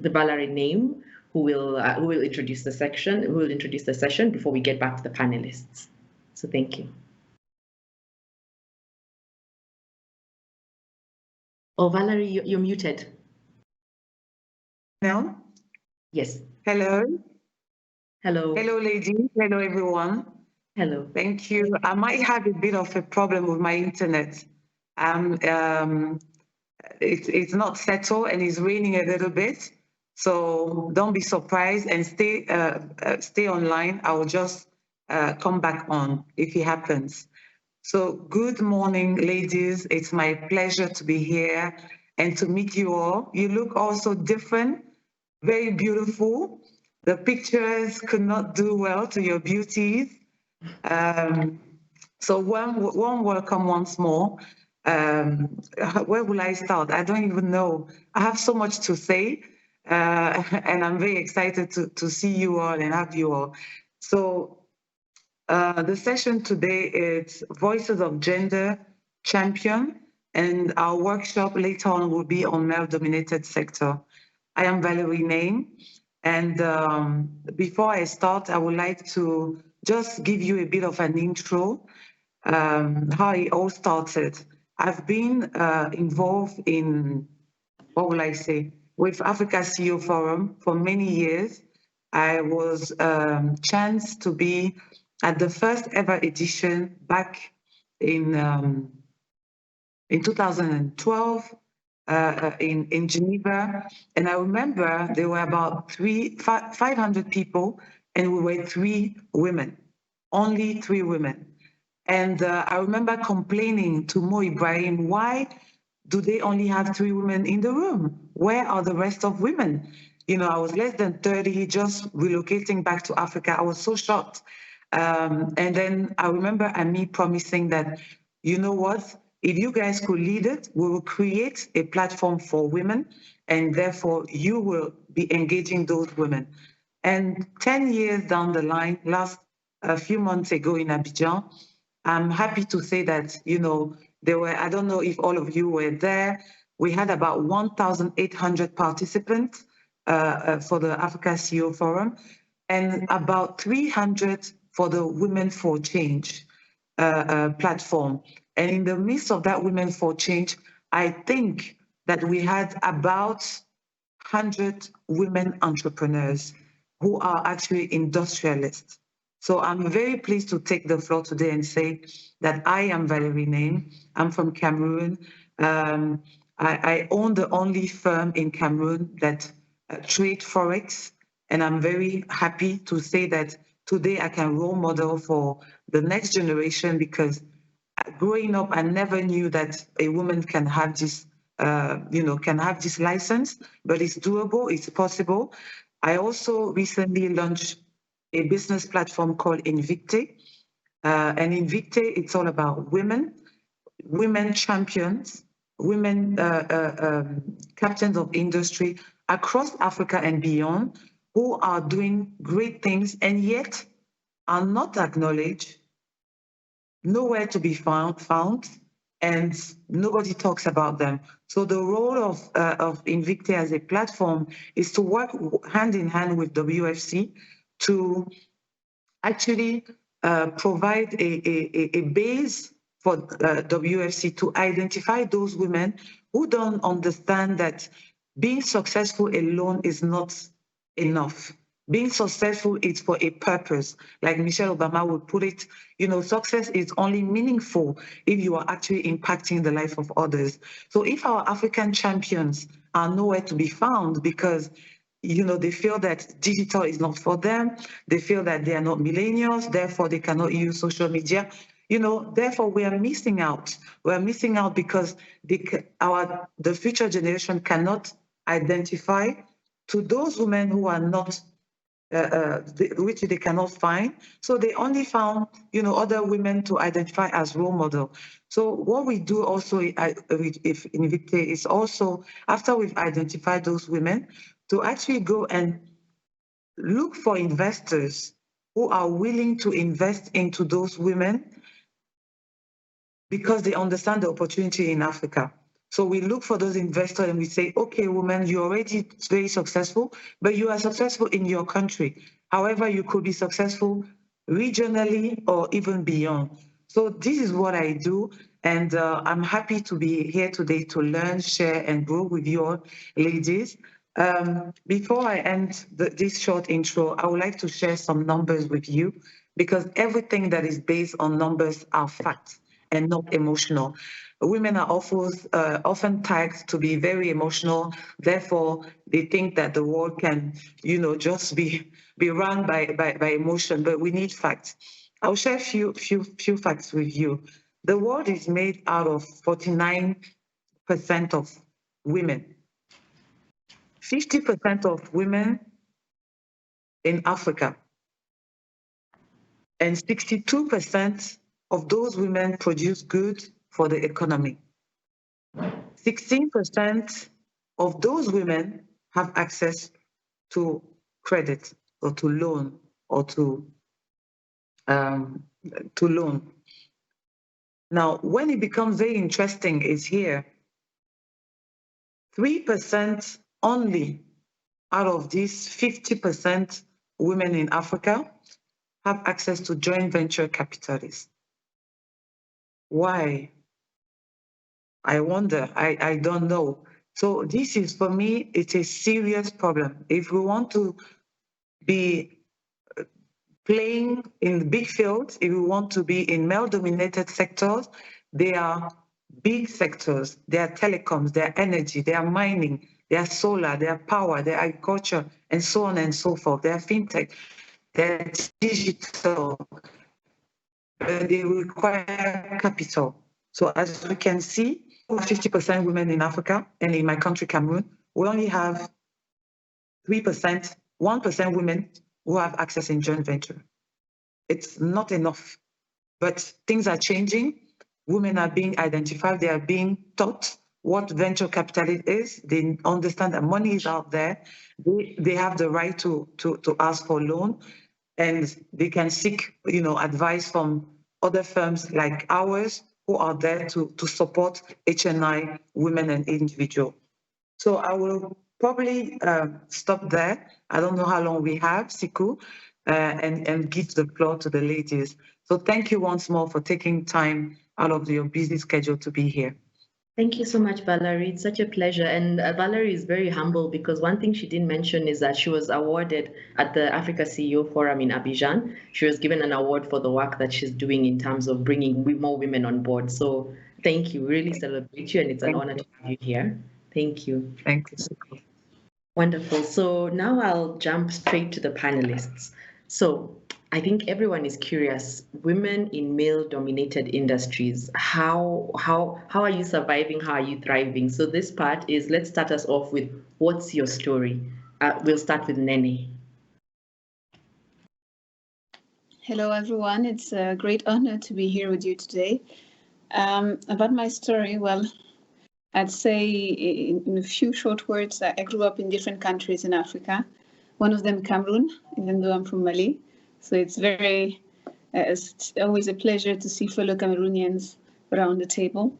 who will introduce the session before we get back to the panelists. So thank you. Oh, Valerie, you're muted. No? Yes. Hello. Hello. Hello, ladies. Hello, everyone. Hello. Thank you. I might have a bit of a problem with my internet. It's not settled and it's raining a little bit. So don't be surprised and stay online. I will just come back on if it happens. So good morning, ladies. It's my pleasure to be here and to meet you all. You look all so different, very beautiful. The pictures could not do well to your beauties. So warm welcome once more. Where will I start? I don't even know. I have so much to say, and I'm very excited to see you all and have you all. So the session today is Voices of Gender Champion, and our workshop later on will be on male-dominated sector. I am Valerie Name. And before I start, I would like to just give you a bit of an intro, how it all started. I've been involved in, what will I say, with Africa CEO Forum for many years. I was chanced to be at the first ever edition back in 2012. In Geneva, and I remember there were about 500 people, and we were 3 women, only 3 women. And I remember complaining to Mo Ibrahim, why do they only have 3 women in the room? Where are the rest of women? You know, I was less than 30, just relocating back to Africa. I was so shocked. And then I remember Ami promising that, you know what, if you guys could lead it, we will create a platform for women, and therefore you will be engaging those women. And 10 years down the line, a few months ago in Abidjan, I'm happy to say that, you know, there were, I don't know if all of you were there, we had about 1,800 participants for the Africa CEO Forum, and about 300 for the Women for Change platform. And in the midst of that Women for Change, I think that we had about 100 women entrepreneurs who are actually industrialists. So I'm very pleased to take the floor today and say that I am Valerie Name. I'm from Cameroon. I own the only firm in Cameroon that trade Forex, and I'm very happy to say that today I can role model for the next generation, because growing up, I never knew that a woman can have this, can have this license, but it's doable, it's possible. I also recently launched a business platform called Invicte. And Invicte, it's all about women champions, women captains of industry across Africa and beyond, who are doing great things and yet are not acknowledged, nowhere to be found, and nobody talks about them. So the role of Invicte as a platform is to work hand in hand with WFC to actually provide a base for WFC to identify those women who don't understand that being successful alone is not enough. Being successful is for a purpose. Like Michelle Obama would put it, you know, success is only meaningful if you are actually impacting the life of others. So if our African champions are nowhere to be found because, you know, they feel that digital is not for them, they feel that they are not millennials, therefore they cannot use social media, you know, therefore we are missing out. We are missing out because the future generation cannot identify to those women who are not which they cannot find. So they only found, you know, other women to identify as role model. So what we do also with Invicte is also, after we've identified those women, to actually go and look for investors who are willing to invest into those women because they understand the opportunity in Africa. So we look for those investors and we say, okay, woman, you're already very successful, but you are successful in your country. However, you could be successful regionally or even beyond. So this is what I do. And I'm happy to be here today to learn, share, and grow with you all, ladies. Before I end this short intro, I would like to share some numbers with you, because everything that is based on numbers are facts and not emotional. Women are often tagged to be very emotional. Therefore, they think that the world can, you know, just be run by emotion. But we need facts. I'll share a few facts with you. The world is made out of 49% of women. 50% of women in Africa, and 62% of those women produce goods for the economy. 16% of those women have access to credit or to loan or to loan. Now, when it becomes very interesting is here, 3% only out of these 50% women in Africa have access to joint venture capitalists. Why? I wonder, I don't know. So this is, for me, it's a serious problem. If we want to be playing in big fields, if we want to be in male-dominated sectors, they are big sectors. They are telecoms, they are energy, they are mining, they are solar, they are power, they are agriculture, and so on and so forth. They are fintech, they are digital. but they require capital. So as we can see, 50% women in Africa, and in my country, Cameroon, we only have 3%, 1% women who have access in joint venture. It's not enough, but things are changing. Women are being identified, they are being taught what venture capital is. They understand that money is out there. They have the right to ask for loan, and they can seek, advice from other firms like ours who are there to support HNI women and individuals. So I will probably stop there. I don't know how long we have, Siku, and give the floor to the ladies. So thank you once more for taking time out of your busy schedule to be here. Thank you so much, Valerie. It's such a pleasure. And Valerie is very humble because one thing she didn't mention is that she was awarded at the Africa CEO Forum in Abidjan. She was given an award for the work that she's doing in terms of bringing more women on board. So thank you. Really celebrate you, and it's an honor to have you here. Thank you. Thank you. Wonderful. So now I'll jump straight to the panelists. So I think everyone is curious. Women in male-dominated industries, how are you surviving? How are you thriving? So this part is, let's start us off with, what's your story? We'll start with Nene. Hello, everyone. It's a great honor to be here with you today. About my story, well, I'd say in a few short words, I grew up in different countries in Africa. One of them, Cameroon, even though I'm from Mali. So it's it's always a pleasure to see fellow Cameroonians around the table.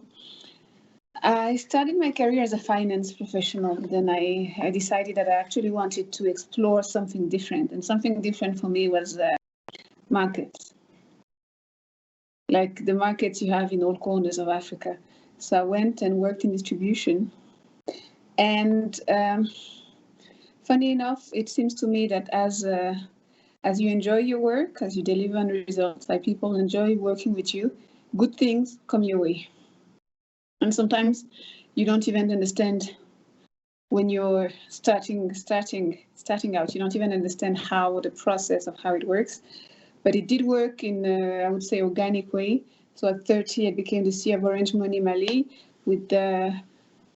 I started my career as a finance professional. Then I decided that I actually wanted to explore something different. And something different for me was markets, like the markets you have in all corners of Africa. So I went and worked in distribution. And funny enough, it seems to me that as you enjoy your work, as you deliver on results, like people enjoy working with you, good things come your way. And sometimes you don't even understand when you're starting out, you don't even understand how the process of how it works. But it did work in, I would say, organic way. So at 30, I became the CEO of Orange Money Mali with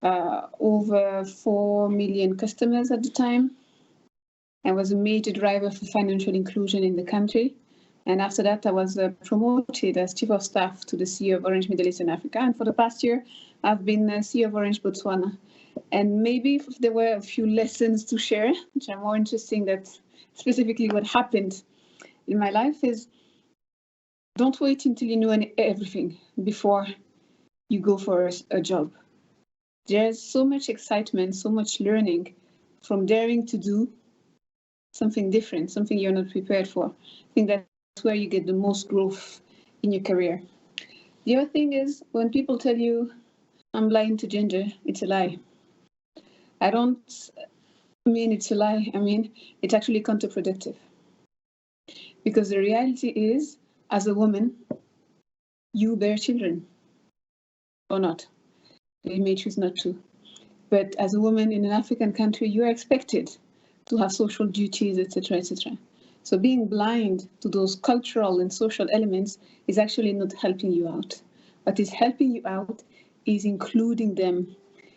over 4 million customers at the time. I was a major driver for financial inclusion in the country. And after that, I was promoted as Chief of Staff to the CEO of Orange Middle East and Africa. And for the past year, I've been CEO of Orange Botswana. And maybe if there were a few lessons to share, which are more interesting, that specifically what happened in my life is, don't wait until you know everything before you go for a job. There's so much excitement, so much learning from daring to do something different, something you're not prepared for. I think that's where you get the most growth in your career. The other thing is, when people tell you, I'm blind to gender, it's a lie. I don't mean it's a lie. I mean, it's actually counterproductive. Because the reality is, as a woman, you bear children, or not. You may choose not to. But as a woman in an African country, you're expected to have social duties, etc., etc. So being blind to those cultural and social elements is actually not helping you out. What is helping you out is including them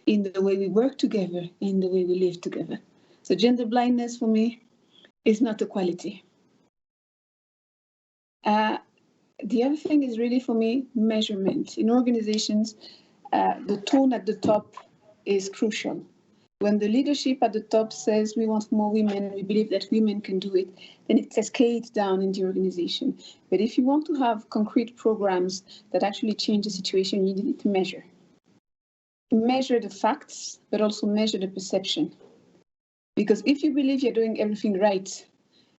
in the way we work together, in the way we live together. So gender blindness for me is not a quality. The other thing is really, for me, measurement. In organizations, the tone at the top is crucial. When the leadership at the top says we want more women, we believe that women can do it, then it cascades down in the organization. But if you want to have concrete programs that actually change the situation, you need to measure. Measure the facts, but also measure the perception. Because if you believe you're doing everything right,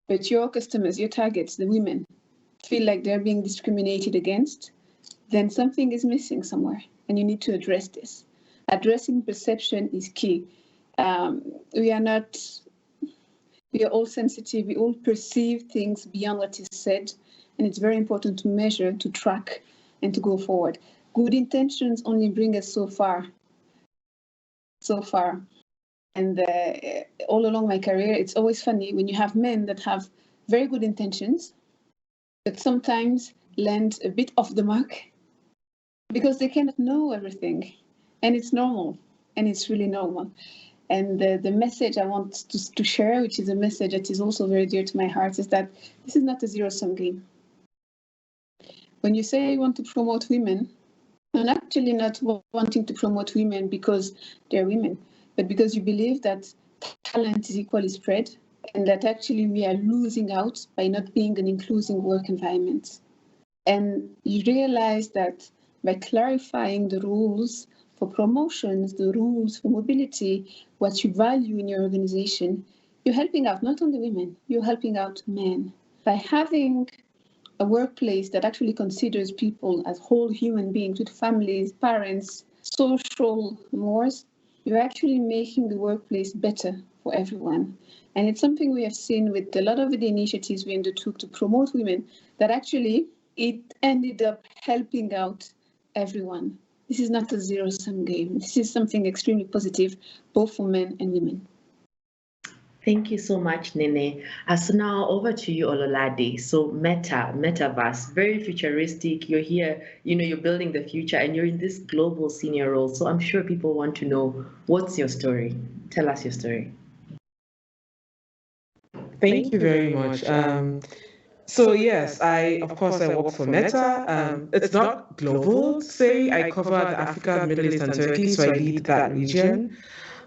but your customers, your targets, the women, feel like they're being discriminated against, then something is missing somewhere, and you need to address this. Addressing perception is key. We are all sensitive, we all perceive things beyond what is said, and it's very important to measure, to track, and to go forward. Good intentions only bring us so far. And all along my career, it's always funny when you have men that have very good intentions, but sometimes land a bit off the mark because they cannot know everything. And it's normal, and it's really normal. And the message I want to share, which is a message that is also very dear to my heart, is that this is not a zero-sum game. When you say you want to promote women, you're actually not wanting to promote women because they're women, but because you believe that talent is equally spread and that actually we are losing out by not being an inclusive work environment. And you realize that by clarifying the rules for promotions, the rules for mobility, what you value in your organization, you're helping out not only women, you're helping out men. By having a workplace that actually considers people as whole human beings with families, parents, social mores, you're actually making the workplace better for everyone. And it's something we have seen with a lot of the initiatives we undertook to promote women, that actually it ended up helping out everyone. This is not a zero-sum game. This is something extremely positive, both for men and women. Thank you so much, Nene. So now over to you, Ololade. So metaverse, very futuristic. You're here, you're building the future and you're in this global senior role. So I'm sure people want to know, what's your story? Tell us your story. Thank you very much. So yes, of course I work for Meta. It's not global, say. I cover the Africa, Middle East, and Turkey, so I lead that region.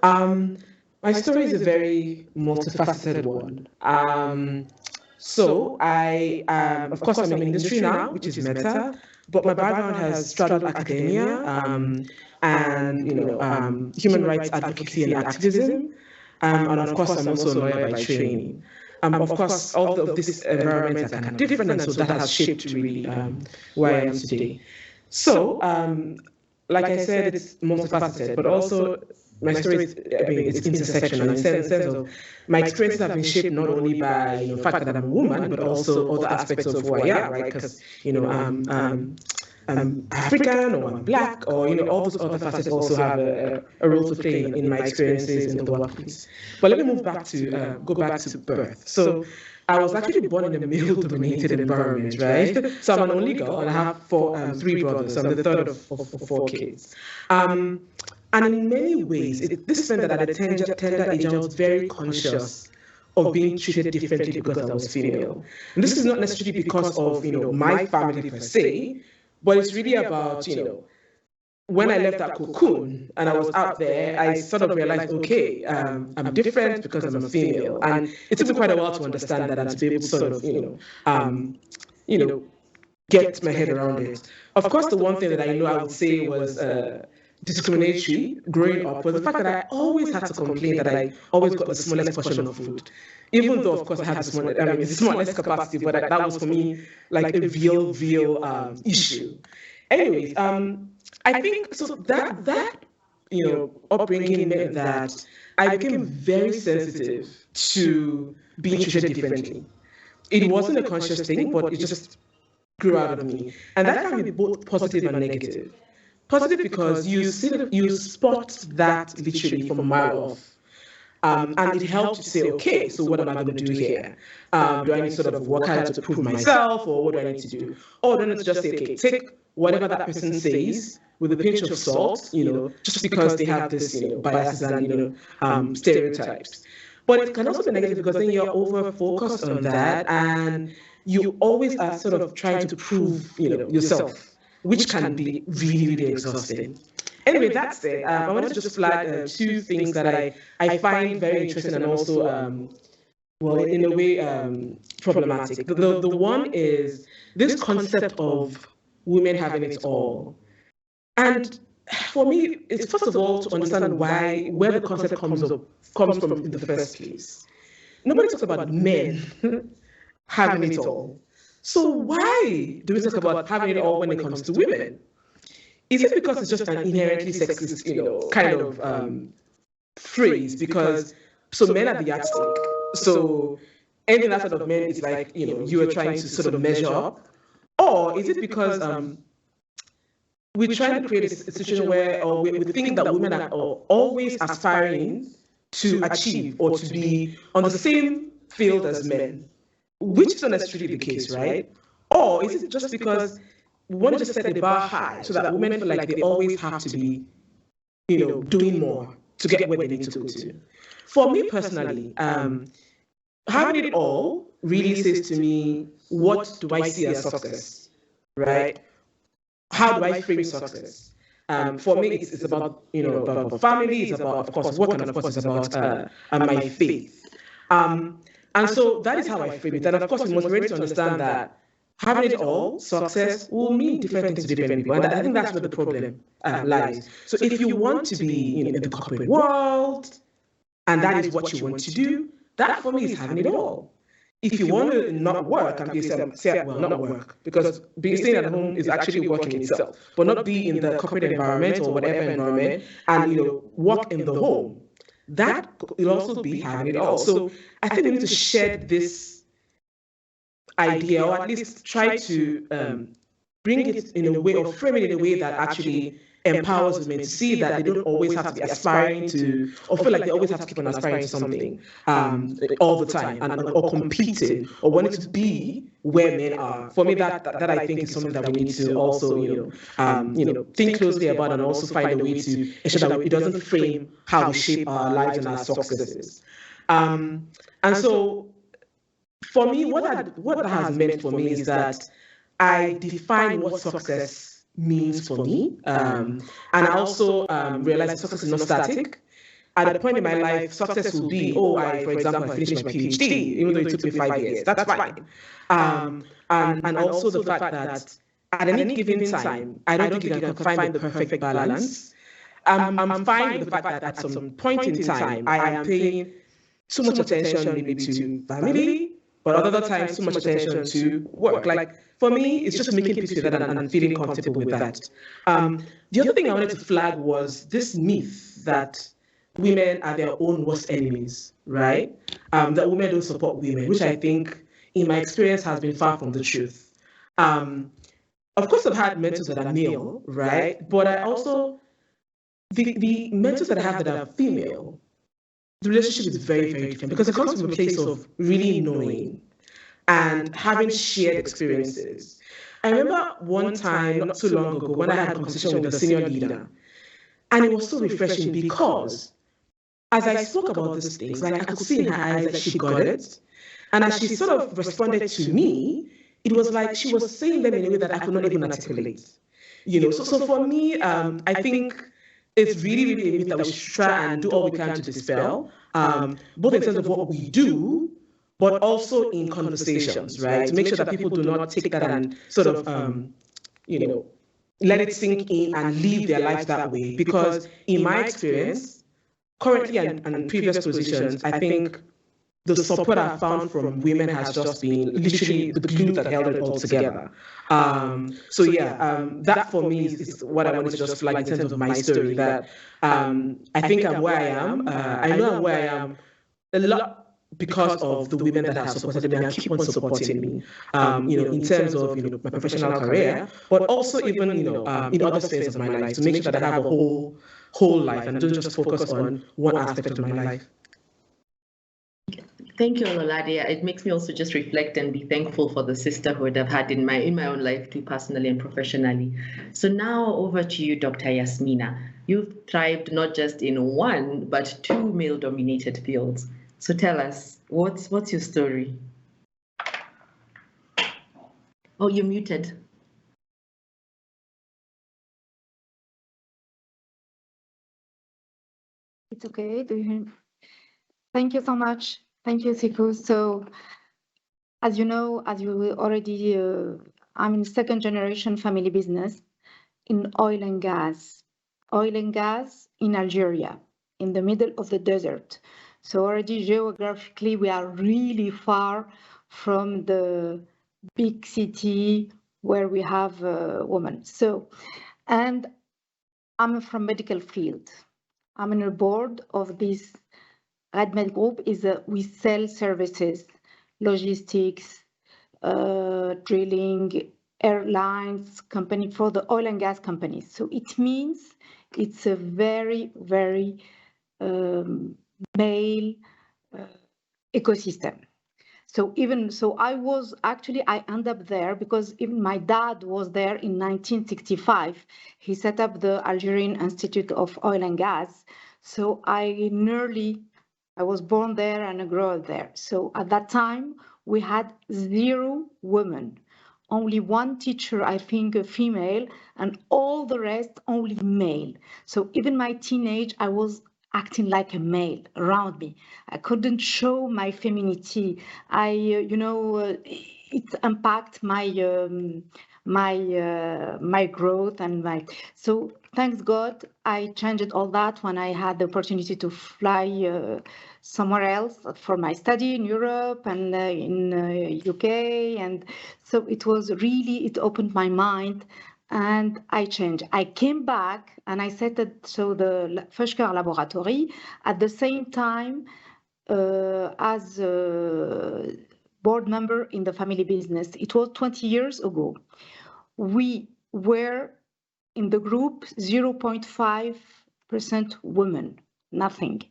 My story is a very multifaceted one. So I, of course, I'm in industry now, which is Meta, but my background has straddled academia and human rights advocacy and activism. And of course, I'm also a lawyer by training. Of course, all of these environments are kind of different, and so that has shaped really where I am today. So, like I said, it's multifaceted, but also my story is, it's intersectional in the sense of my experiences have been shaped not only by the fact that I'm a woman, but also other aspects of who I am, right? Because I'm African or I'm Black, or all those other facets also have a role to play in my experiences in the workplace. But let me move back to go back to birth. So I was actually born in a male-dominated environment, right? So I'm an only girl, and I have three brothers. I'm the third of four kids. And in many ways, this meant that at a tender age, I was very conscious of being treated differently because I was female. And this is not necessarily because of my family per se, but it's really about when I left that cocoon and I was out there, I sort of realized, okay, I'm different because I'm a female, and it took me quite a while to understand that and to be able to sort of get my head around it. Of course, the one thing that I would say was discriminatory growing up was the fact that I always had to complain that I always got the smallest portion of food. Even though, of course, I had the smallest capacity, but that was for me like a real issue. Anyways, I think so that upbringing meant that I became very sensitive to being treated differently. It wasn't a conscious thing, but it just grew out of me, and that can be both positive and negative. Positive because you spot that literally from a mile off. And it helps you say, okay, so what am I going to do here? Do I need to sort of work hard to prove myself, or what do I need to do? Or do I need to just say, okay, take whatever that person says with a pinch of salt, just because they have this, biases and stereotypes. But it can also be negative because then you're over-focused on that, and you always are sort of trying to prove, yourself, which can be really, really exhausting. Anyway, that said, I wanted to just flag two things that I find very interesting and also, in a way, problematic. The one is this concept of women having it all. And for me, it's first of all to understand where the concept comes from in the first place. Nobody talks about men having it all. So why do we talk about having it all when it comes to women? Is it because it's just an inherently sexist, kind of phrase? Because men are the yardstick. So anything outside of men is like, you are trying to sort of measure up. Or is it because we're trying to create a situation where we think that women are always aspiring to achieve or to be on the same field as men, which is not necessarily the case, right? Or is it just because we want to just set the bar high so that women feel like they always have to be, doing more to get where they need to go to? For me personally, having it all really says to me, what do I see as success, right? How do I frame success? For me, it's about, about family, it's about, of course, work, and of course, it's about my faith. And so that is how I frame it. And of course, we must be ready to understand that having it all, success, will mean different things to different people. And I think that's where the problem lies. So if you want to be in the corporate world, and that is what you want to do, that for me is having it all. If you want to not work, and not work, because staying at home is actually working in itself, but not be in the corporate environment or whatever environment, and work in the home, that will also be having it all. So I think we need to shed this idea, or at least try to bring it in a way, or frame it in a way that actually empowers women to see that they don't always have to be aspiring to, or feel like they always have to keep on aspiring to something all the time, or competing, or wanting to be where men are. For me, that I think is something that we need to also, think closely about, and also find a way to ensure that it doesn't frame how we shape our lives and our successes. And so, for me, what that has meant for me is that I define what success means for me, and I also realize that success is not static. At a point in my life, success will be, for example, I finished my PhD, even though it took me 5 years. That's fine. And also the fact that at any given time, I don't think I can find the perfect balance. I'm fine with the fact that at some point in time, I am paying too much attention maybe to family, but other times too much attention to work. Like, for me, it's just making peace with that and feeling comfortable with that. The other thing I wanted to flag was this myth that women are their own worst enemies, right? That women don't support women, which I think, in my experience, has been far from the truth. Of course, I've had mentors that are male, right? But I also, the mentors that I have that are female, the relationship is very, very different, because it comes from a place of really knowing and having shared experiences. I remember one time, not too long ago, when I had a conversation with a senior leader, and it was so refreshing because as I spoke about these things, like, I could see in her eyes that she got it. And as she sort of responded to me, it was like she was saying them in a way that I could not even articulate. So for me, I think it's really, really a myth that we should try and do all we can to dispel, both in terms of what we do, but also in conversations, right? To make sure that people do not take that and sort of, let it sink in and live their lives that way. Because in my experience, currently and previous positions, I think the support I've found from women has just been literally the glue that held it all together. That for me is what I wanted to just flag in terms of my story, that I think I'm where I am. I know I'm where I am a lot because of the women that have supported me and keep on supporting me, in terms of my professional career, but also even in other spheres of my life, to make sure that I have a whole life and don't just focus on one aspect of my life. Thank you, Ololadia. It makes me also just reflect and be thankful for the sisterhood I've had in my own life too, personally and professionally. So now over to you, Dr. Yasmina. You've thrived not just in one, but two male-dominated fields. So tell us, what's your story? Oh, you're muted. It's okay. Do you hear me? Thank you so much. Thank you, Siku. So, as you know, as you already, I'm in second generation family business in oil and gas in Algeria, in the middle of the desert. So already geographically, we are really far from the big city where we have women. So, and I'm from medical field. I'm in a board of this RedMed Group. We sell services, logistics, drilling, airlines company for the oil and gas companies. So it means it's a very, very male ecosystem. So I ended up there because even my dad was there in 1965. He set up the Algerian Institute of Oil and Gas. So I was born there and I grew up there. So at that time, we had 0 women, only 1 teacher, I think a female, and all the rest only male. So even my teenage, I was acting like a male around me. I couldn't show my femininity. It impacted my growth and so thanks God I changed all that when I had the opportunity to fly somewhere else for my study in Europe and in UK, and so it opened my mind. And I changed. I came back and I set the Feuchter Laboratory at the same time as a board member in the family business. It was 20 years ago. We were in the group 0.5% women, nothing.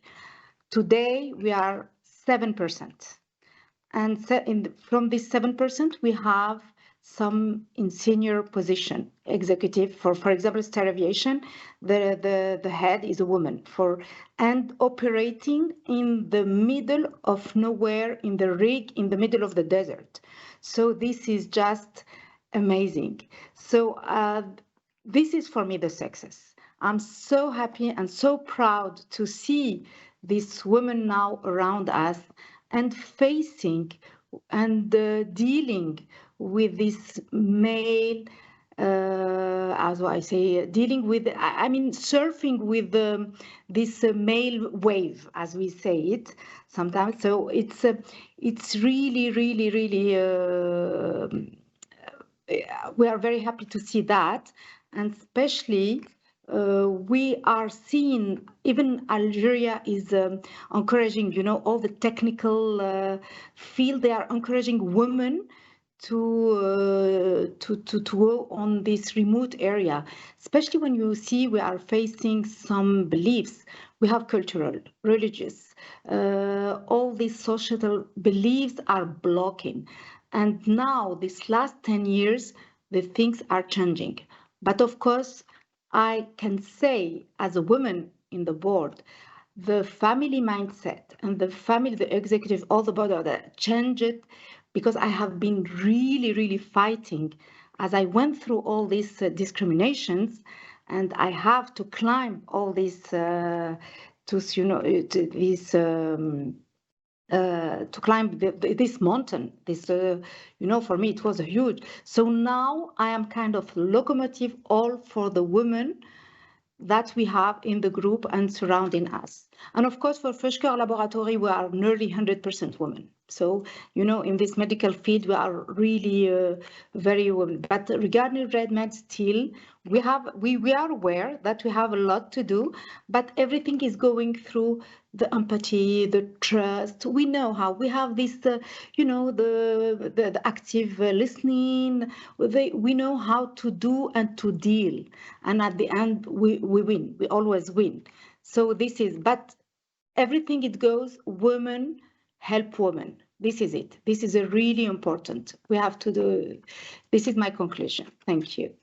Today we are 7%. And from this 7%, we have some in senior position, executive. For example, Star Aviation, the head is a woman. And operating in the middle of nowhere, in the rig, in the middle of the desert. So this is just amazing. So this is for me the success. I'm so happy and so proud to see these women now around us and facing and dealing with this male, surfing with this male wave, as we say it sometimes. So it's really, really, really, we are very happy to see that. And especially we are seeing, even Algeria is encouraging, all the technical field, they are encouraging women to go on this remote area, especially when you see we are facing some beliefs. We have cultural, religious, all these social beliefs are blocking. And now, this last 10 years, the things are changing. But of course, I can say, as a woman in the board, the family mindset and the executive, all the board that changed, because I have been really, really fighting as I went through all these discriminations, and I have to climb all these to climb this mountain. For me, it was huge. So now I am kind of locomotive all for the women that we have in the group and surrounding us. And of course, for Feuchter Laboratory, we are nearly 100% women. So, in this medical field, we are really very women. But regarding RedMed, still, we are aware that we have a lot to do, but everything is going through the empathy, the trust. We know how we have this, the active listening. We know how to do and to deal. And at the end, we win. We always win. So but everything it goes, women help women. This is it. This is a really important. We have to do. This is my conclusion. Thank you.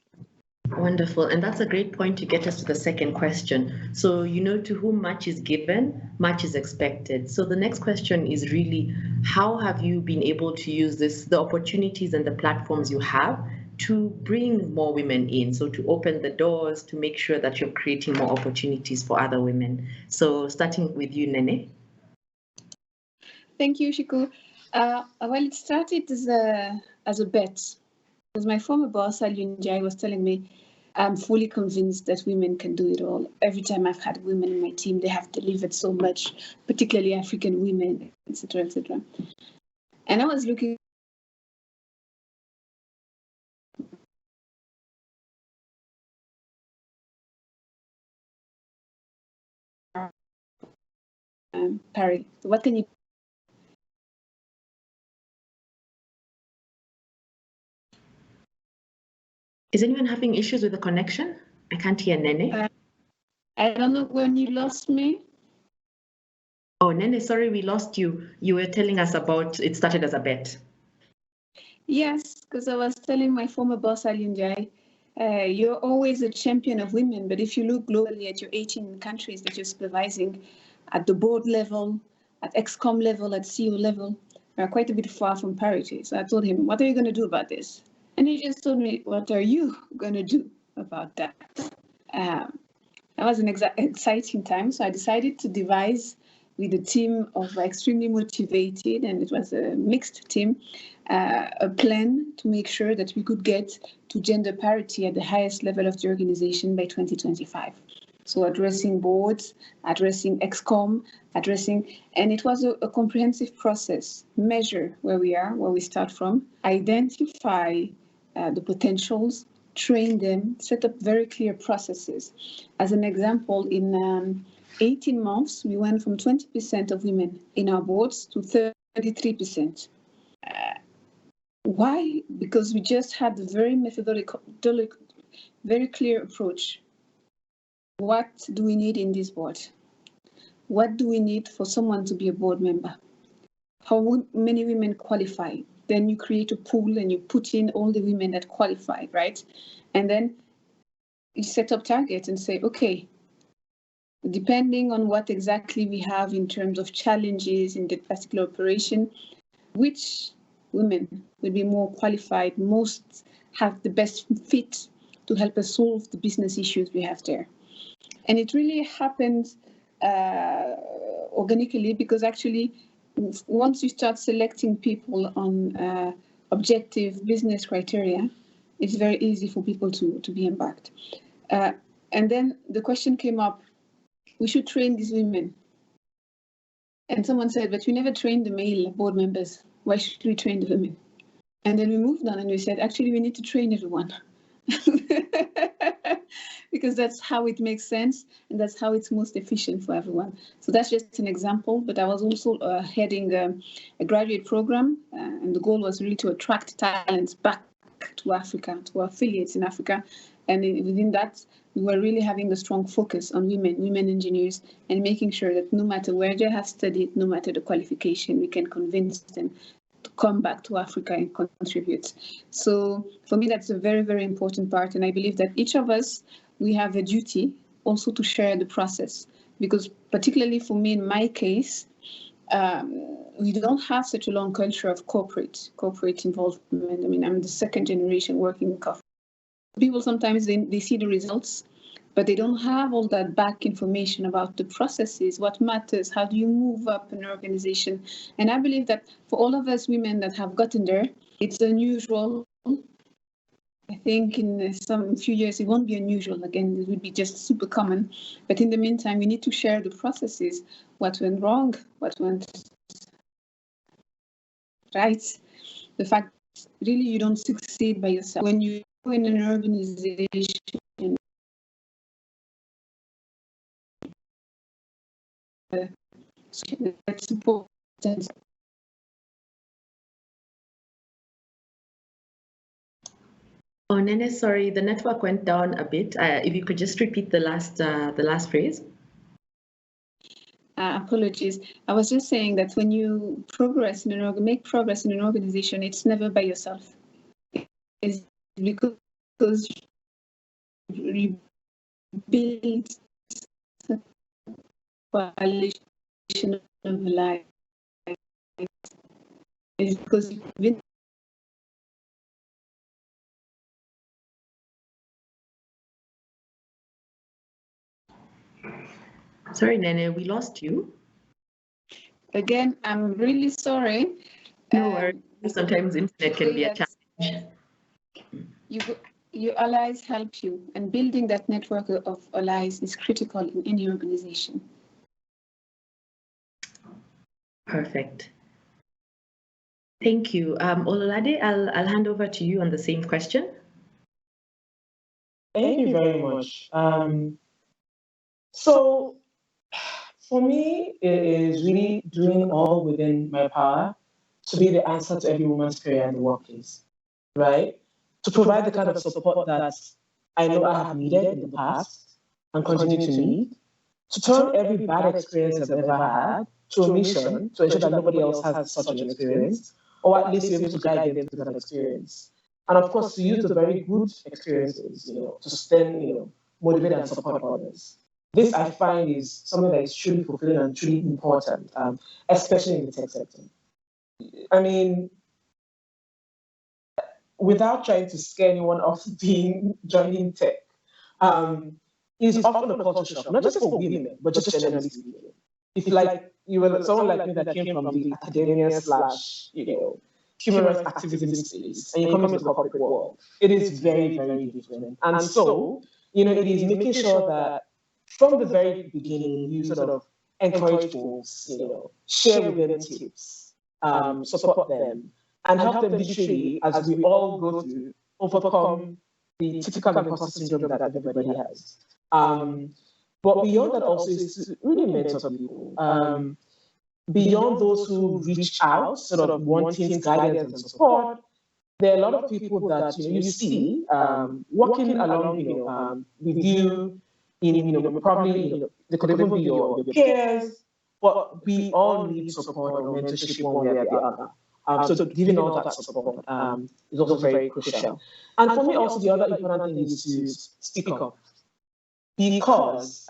Wonderful. And that's a great point to get us to the second question. So, to whom much is given, much is expected. So the next question is really, how have you been able to use the opportunities and the platforms you have to bring more women in? So to open the doors, to make sure that you're creating more opportunities for other women. So starting with you, Nene. Thank you, Shiko. Well, it started as a bet. Because my former boss, Alunjai, was telling me, I'm fully convinced that women can do it all. Every time I've had women in my team, they have delivered so much, particularly African women, etc., etc. And I was looking Paris. What can you? Is anyone having issues with the connection? I can't hear Nene. I don't know when you lost me. Oh, Nene, sorry, we lost you. You were telling us about it started as a bet. Yes, because I was telling my former boss, Alinjai, you're always a champion of women, but if you look globally at your 18 countries that you're supervising, at the board level, at ExCom level, at CEO level, are quite a bit far from parity. So I told him, what are you going to do about this? And he just told me, what are you going to do about that? That was an exciting time. So I decided to devise with a team of extremely motivated, and it was a mixed team, a plan to make sure that we could get to gender parity at the highest level of the organization by 2025. So addressing boards, addressing ExCom, and it was a comprehensive process, measure where we are, where we start from, identify the potentials, train them, set up very clear processes. As an example, in 18 months, we went from 20% of women in our boards to 33%. Why? Because we just had a very methodological, very clear approach. What do we need in this board? What do we need for someone to be a board member? How many women qualify? Then you create a pool and you put in all the women that qualify, right? And then you set up targets and say, okay, depending on what exactly we have in terms of challenges in the particular operation, which women will be more qualified, most have the best fit to help us solve the business issues we have there. And it really happened organically, because actually once you start selecting people on objective business criteria, it's very easy for people to be embarked. And then the question came up, we should train these women. And someone said, but we never trained the male board members. Why should we train the women? And then we moved on and we said, actually, we need to train everyone. Because that's how it makes sense and that's how it's most efficient for everyone. So that's just an example, but I was also heading a graduate program, and the goal was really to attract talents back to Africa, to our affiliates in Africa. And within that, we were really having a strong focus on women engineers, and making sure that no matter where they have studied, no matter the qualification, we can convince them to come back to Africa and contribute. So for me, that's a very, very important part. And I believe that each of us, we have a duty also to share the process, because particularly for me, in my case, we don't have such a long culture of corporate involvement. I mean, I'm the second generation working in corporate. People sometimes they see the results, but they don't have all that back information about the processes, what matters, how do you move up an organization. And I believe that for all of us women that have gotten there, it's unusual. I think in some few years it won't be unusual again, it would be just super common. But in the meantime, we need to share the processes, what went wrong, what went right. The fact really you don't succeed by yourself. When you go in an organization, that's important. Oh, Nene, sorry, the network went down a bit. If you could just repeat the last phrase. Apologies. I was just saying that when you make progress in an organization, it's never by yourself. It's because you build a coalition of life. It's because you've been Sorry, Nene, we lost you. Again, I'm really sorry. No worries. Sometimes internet can be a challenge. Your allies help you, and building that network of allies is critical in any organization. Perfect. Thank you. Ololade, I'll hand over to you on the same question. Thank you very much. So for me, it is really doing all within my power to be the answer to every woman's prayer in the workplace, right? To provide the kind of support that I know I have needed in the past and continue to need, to turn every bad experience I've ever had to a mission to ensure that nobody else has such an experience, or at least be able to guide them through that experience. And of course, to use the very good experiences, to then, motivate and support others. This I find is something that is truly fulfilling and truly important, especially in the tech sector. I mean, without trying to scare anyone off joining tech, is often a culture shock, not just for women, but just generally speaking. If you were someone like me that came from the academia / human rights activism space, and you come into the corporate world, it is very, very different. And so, it is making sure that from the very beginning, you sort of encourage folks, share with them tips, support them, and help them literally, as we all go through, overcome the typical imposter syndrome that everybody has. But beyond that also is to really mentor people. Beyond those who reach out, sort of wanting guidance and support, there are a lot of people that you see working along, with you in probably they could even be your peers, but we all need support or mentorship one way or the other. So giving all that support is also very crucial. And for me, also the other important thing is to speak up, because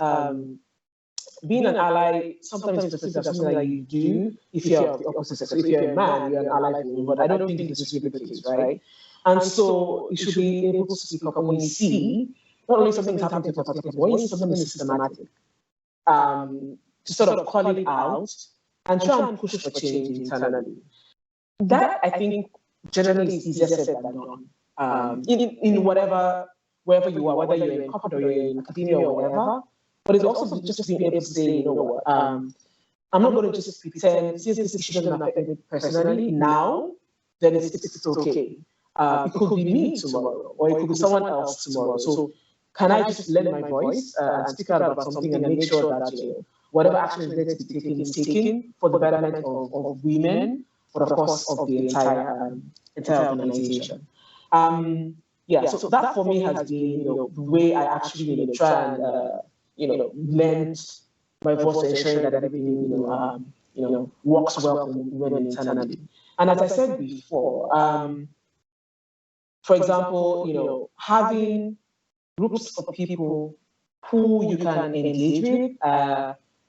being an ally sometimes is perceived as something that you do if you're of the opposite sex. So if you're a man, you're an ally for me, but I don't think this is really the case, right? And so you should be able to speak up when you see not only something is happening to a particular person, but when you see something is systematic, to sort of call it out and try and push for change internally. That, I think, generally is easier said than done. In wherever you are, whether you're in corporate or you're in academia or whatever. But it's also just being able to say, you know what, I'm not going to just pretend, since this issue doesn't affect me personally now, then it's okay. It could be me tomorrow, or it could be someone else tomorrow. So can I just lend my voice and speak out about something and make sure that whatever action is there to be taken is taken for the betterment of women, but of course of the entire organization. Yeah, so that for me has been the way I actually try and lend my voice to ensuring that everything works well for women internally. And as I said before, for example, having groups of people who you can engage with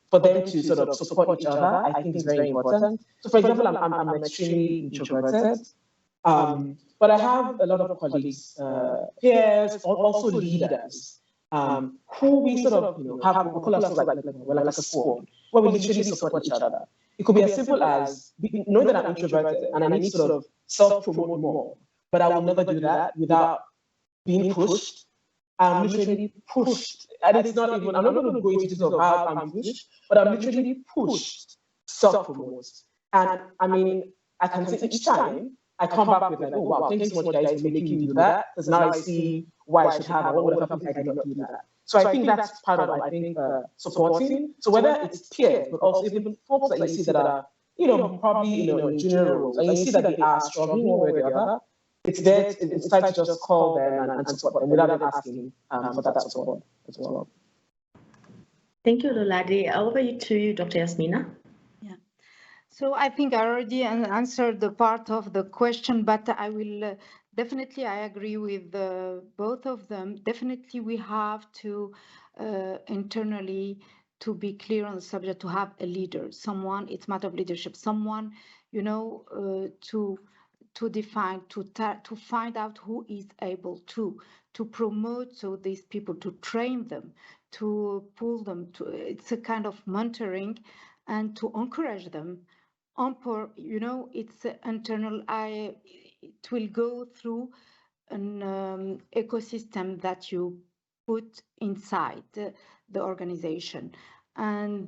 for them to sort of support each other, I think is very important. So for example, I'm extremely introverted, but I have a lot of colleagues, peers, also leaders, who we sort of have we call ourselves like a squad, where we literally support each other. It could be as simple as knowing that I'm introverted and I need to sort of self-promote more, but I will never do that without being pushed. I'm literally pushed, and it's not even, I'm not going to go into details of how I'm pushed, but I'm literally pushed self-promote. And I mean, I can say each time I come back with like, oh wow, thanks so much guys for making me do that, because now I see why I should have, or what would have happened if I did not do that. So I think that's part of, supporting. So whether it's peers, but also even folks that you see that are, probably, in junior roles, and you see that they are struggling one way or the other, it's time to just call them and support them without them asking for that support as well. Thank you, Lolade. Over to you, Dr. Yasmina. Yeah. So I think I already answered the part of the question, but I will definitely, I agree with both of them. Definitely, we have to internally to be clear on the subject, to have a leader, someone, it's a matter of leadership, someone, to define, to find out who is able to promote these people, to train them, to pull them to, it's a kind of mentoring, and to encourage them. It's internal. It will go through an ecosystem that you put inside the organization. And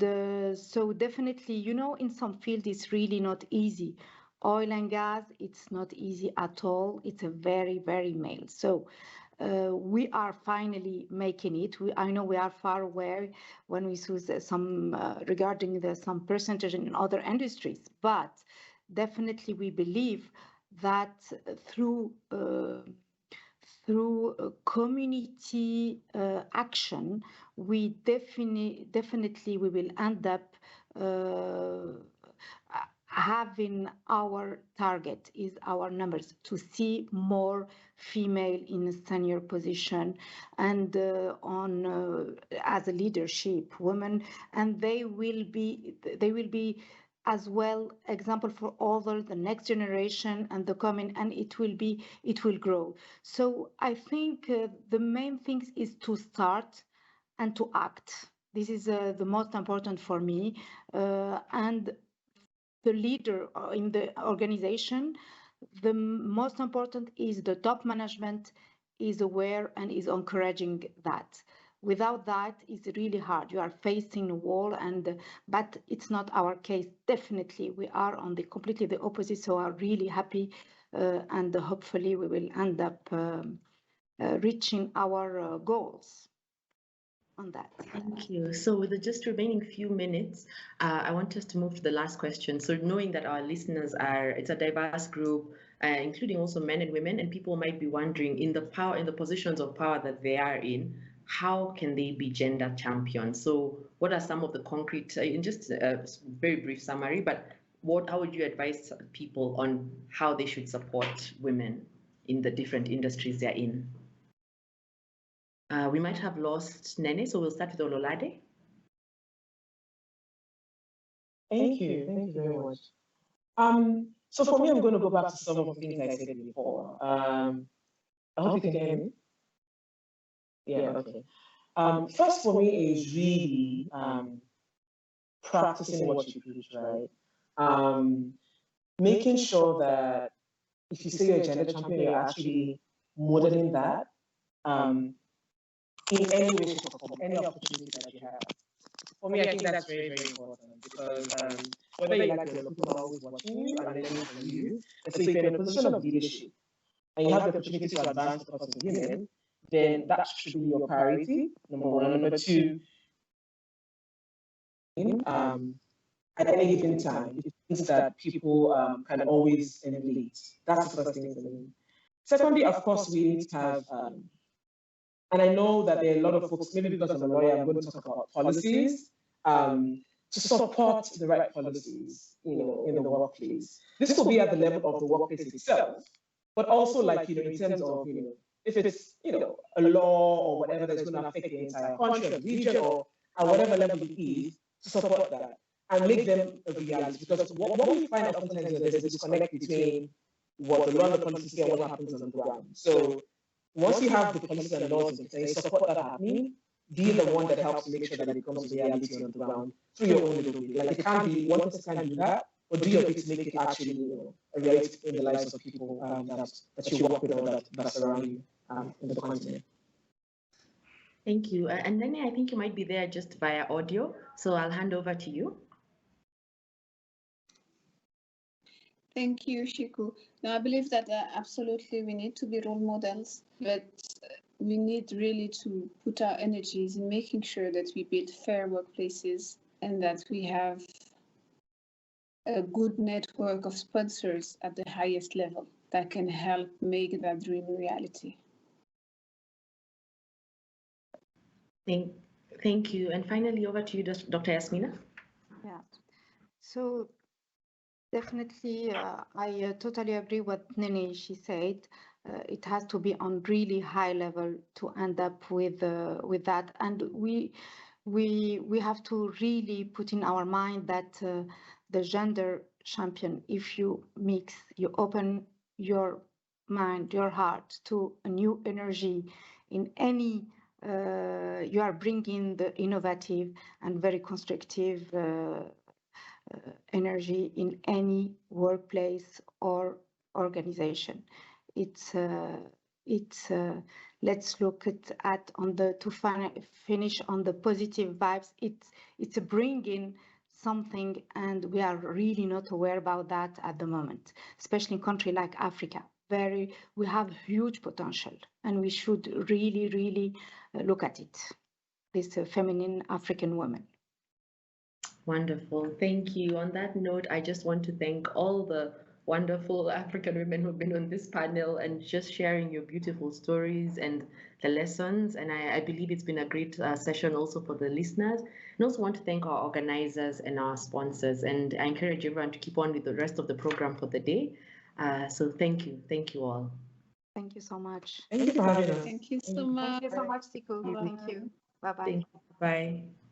so definitely, in some field, it's really not easy. Oil and gas, it's not easy at all. It's a very, very male. So we are finally making it. I know we are far away when we see some regarding some percentage in other industries, but definitely we believe that through community action, we definitely we will end up having our target is our numbers to see more female in a senior position and as a leadership women, and they will be as well example for other the next generation and the coming, and it will grow. So I think the main thing is to start and to act. This is the most important for me, and the leader in the organization, the most important is the top management is aware and is encouraging that. Without that, it's really hard. You are facing a wall, but it's not our case. Definitely, we are on the completely the opposite. So I'm really happy, and hopefully we will end up reaching our goals on that. Thank you. So with the just remaining few minutes, I want us to move to the last question. So knowing that our listeners it's a diverse group, including also men and women, and people might be wondering in the positions of power that they are in, how can they be gender champions? So what are some of the concrete, in just a very brief summary, but how would you advise people on how they should support women in the different industries they're in? We might have lost Nene, so we'll start with Ololade. Thank you very much. So for me, I'm going to go back to some of the things I said before. I hope you can hear me. Yeah, okay. First for me is really practicing what you preach, right? Making sure that if you say you're a gender champion, you're actually modeling that in any way, shape, or form, any opportunity that you have. For me, I think that's very, very important because whether you like it or not, people are always watching you and learning from you. And so if you're in a position of leadership and you have the opportunity to advance the cause of women, then that should be your priority, number one. And number two, at any given time, it means that people can always emulate. That's the first thing for me. Secondly, of course, we need to have, and I know that there are a lot of folks, maybe because I'm a lawyer, I'm going to talk about policies, to support the right policies, in the workplace. This will be at the level of the workplace itself, but also like, in terms of, if it's, a law or whatever that's going to affect the entire country or region or at whatever level it is, to support that and make them a reality. Because what we find oftentimes is there's a disconnect between what the law and the policy say and what happens on the ground. So once you have the policies and laws in place, support that happening, be the one that helps make sure that it becomes a reality on the ground through your own little bit. Like it can't be one person can do that, but do your bit to make it actually a reality in the lives of people that you work with or that surround you in the continent. Thank you. And then I think you might be there just via audio, so I'll hand over to you. Thank you, Shiku. Now, I believe that absolutely we need to be role models, but we need really to put our energies in making sure that we build fair workplaces and that we have a good network of sponsors at the highest level that can help make that dream a reality. Thank you. And finally, over to you, Dr. Yasmina. Yeah. So definitely, I totally agree with Nene. She said it has to be on really high level to end up with that, and we have to really put in our mind that the gender champion, if you open your mind, your heart to a new energy in any. You are bringing the innovative and very constructive energy in any workplace or organization. Let's look at on the to finish on the positive vibes. It's bringing something, and we are really not aware about that at the moment, especially in a country like Africa. We have huge potential, and we should really look at it. This feminine African woman. Wonderful, thank you. On that note, I just want to thank all the wonderful African women who've been on this panel and just sharing your beautiful stories and the lessons. And I believe it's been a great session also for the listeners. And also want to thank our organizers and our sponsors. And I encourage everyone to keep on with the rest of the program for the day. So thank you. Thank you all. Thank you so much. Thank you for having us. Thank you so much. Thank you so much, Siku. Thank you. Bye-bye. Thank you. Bye.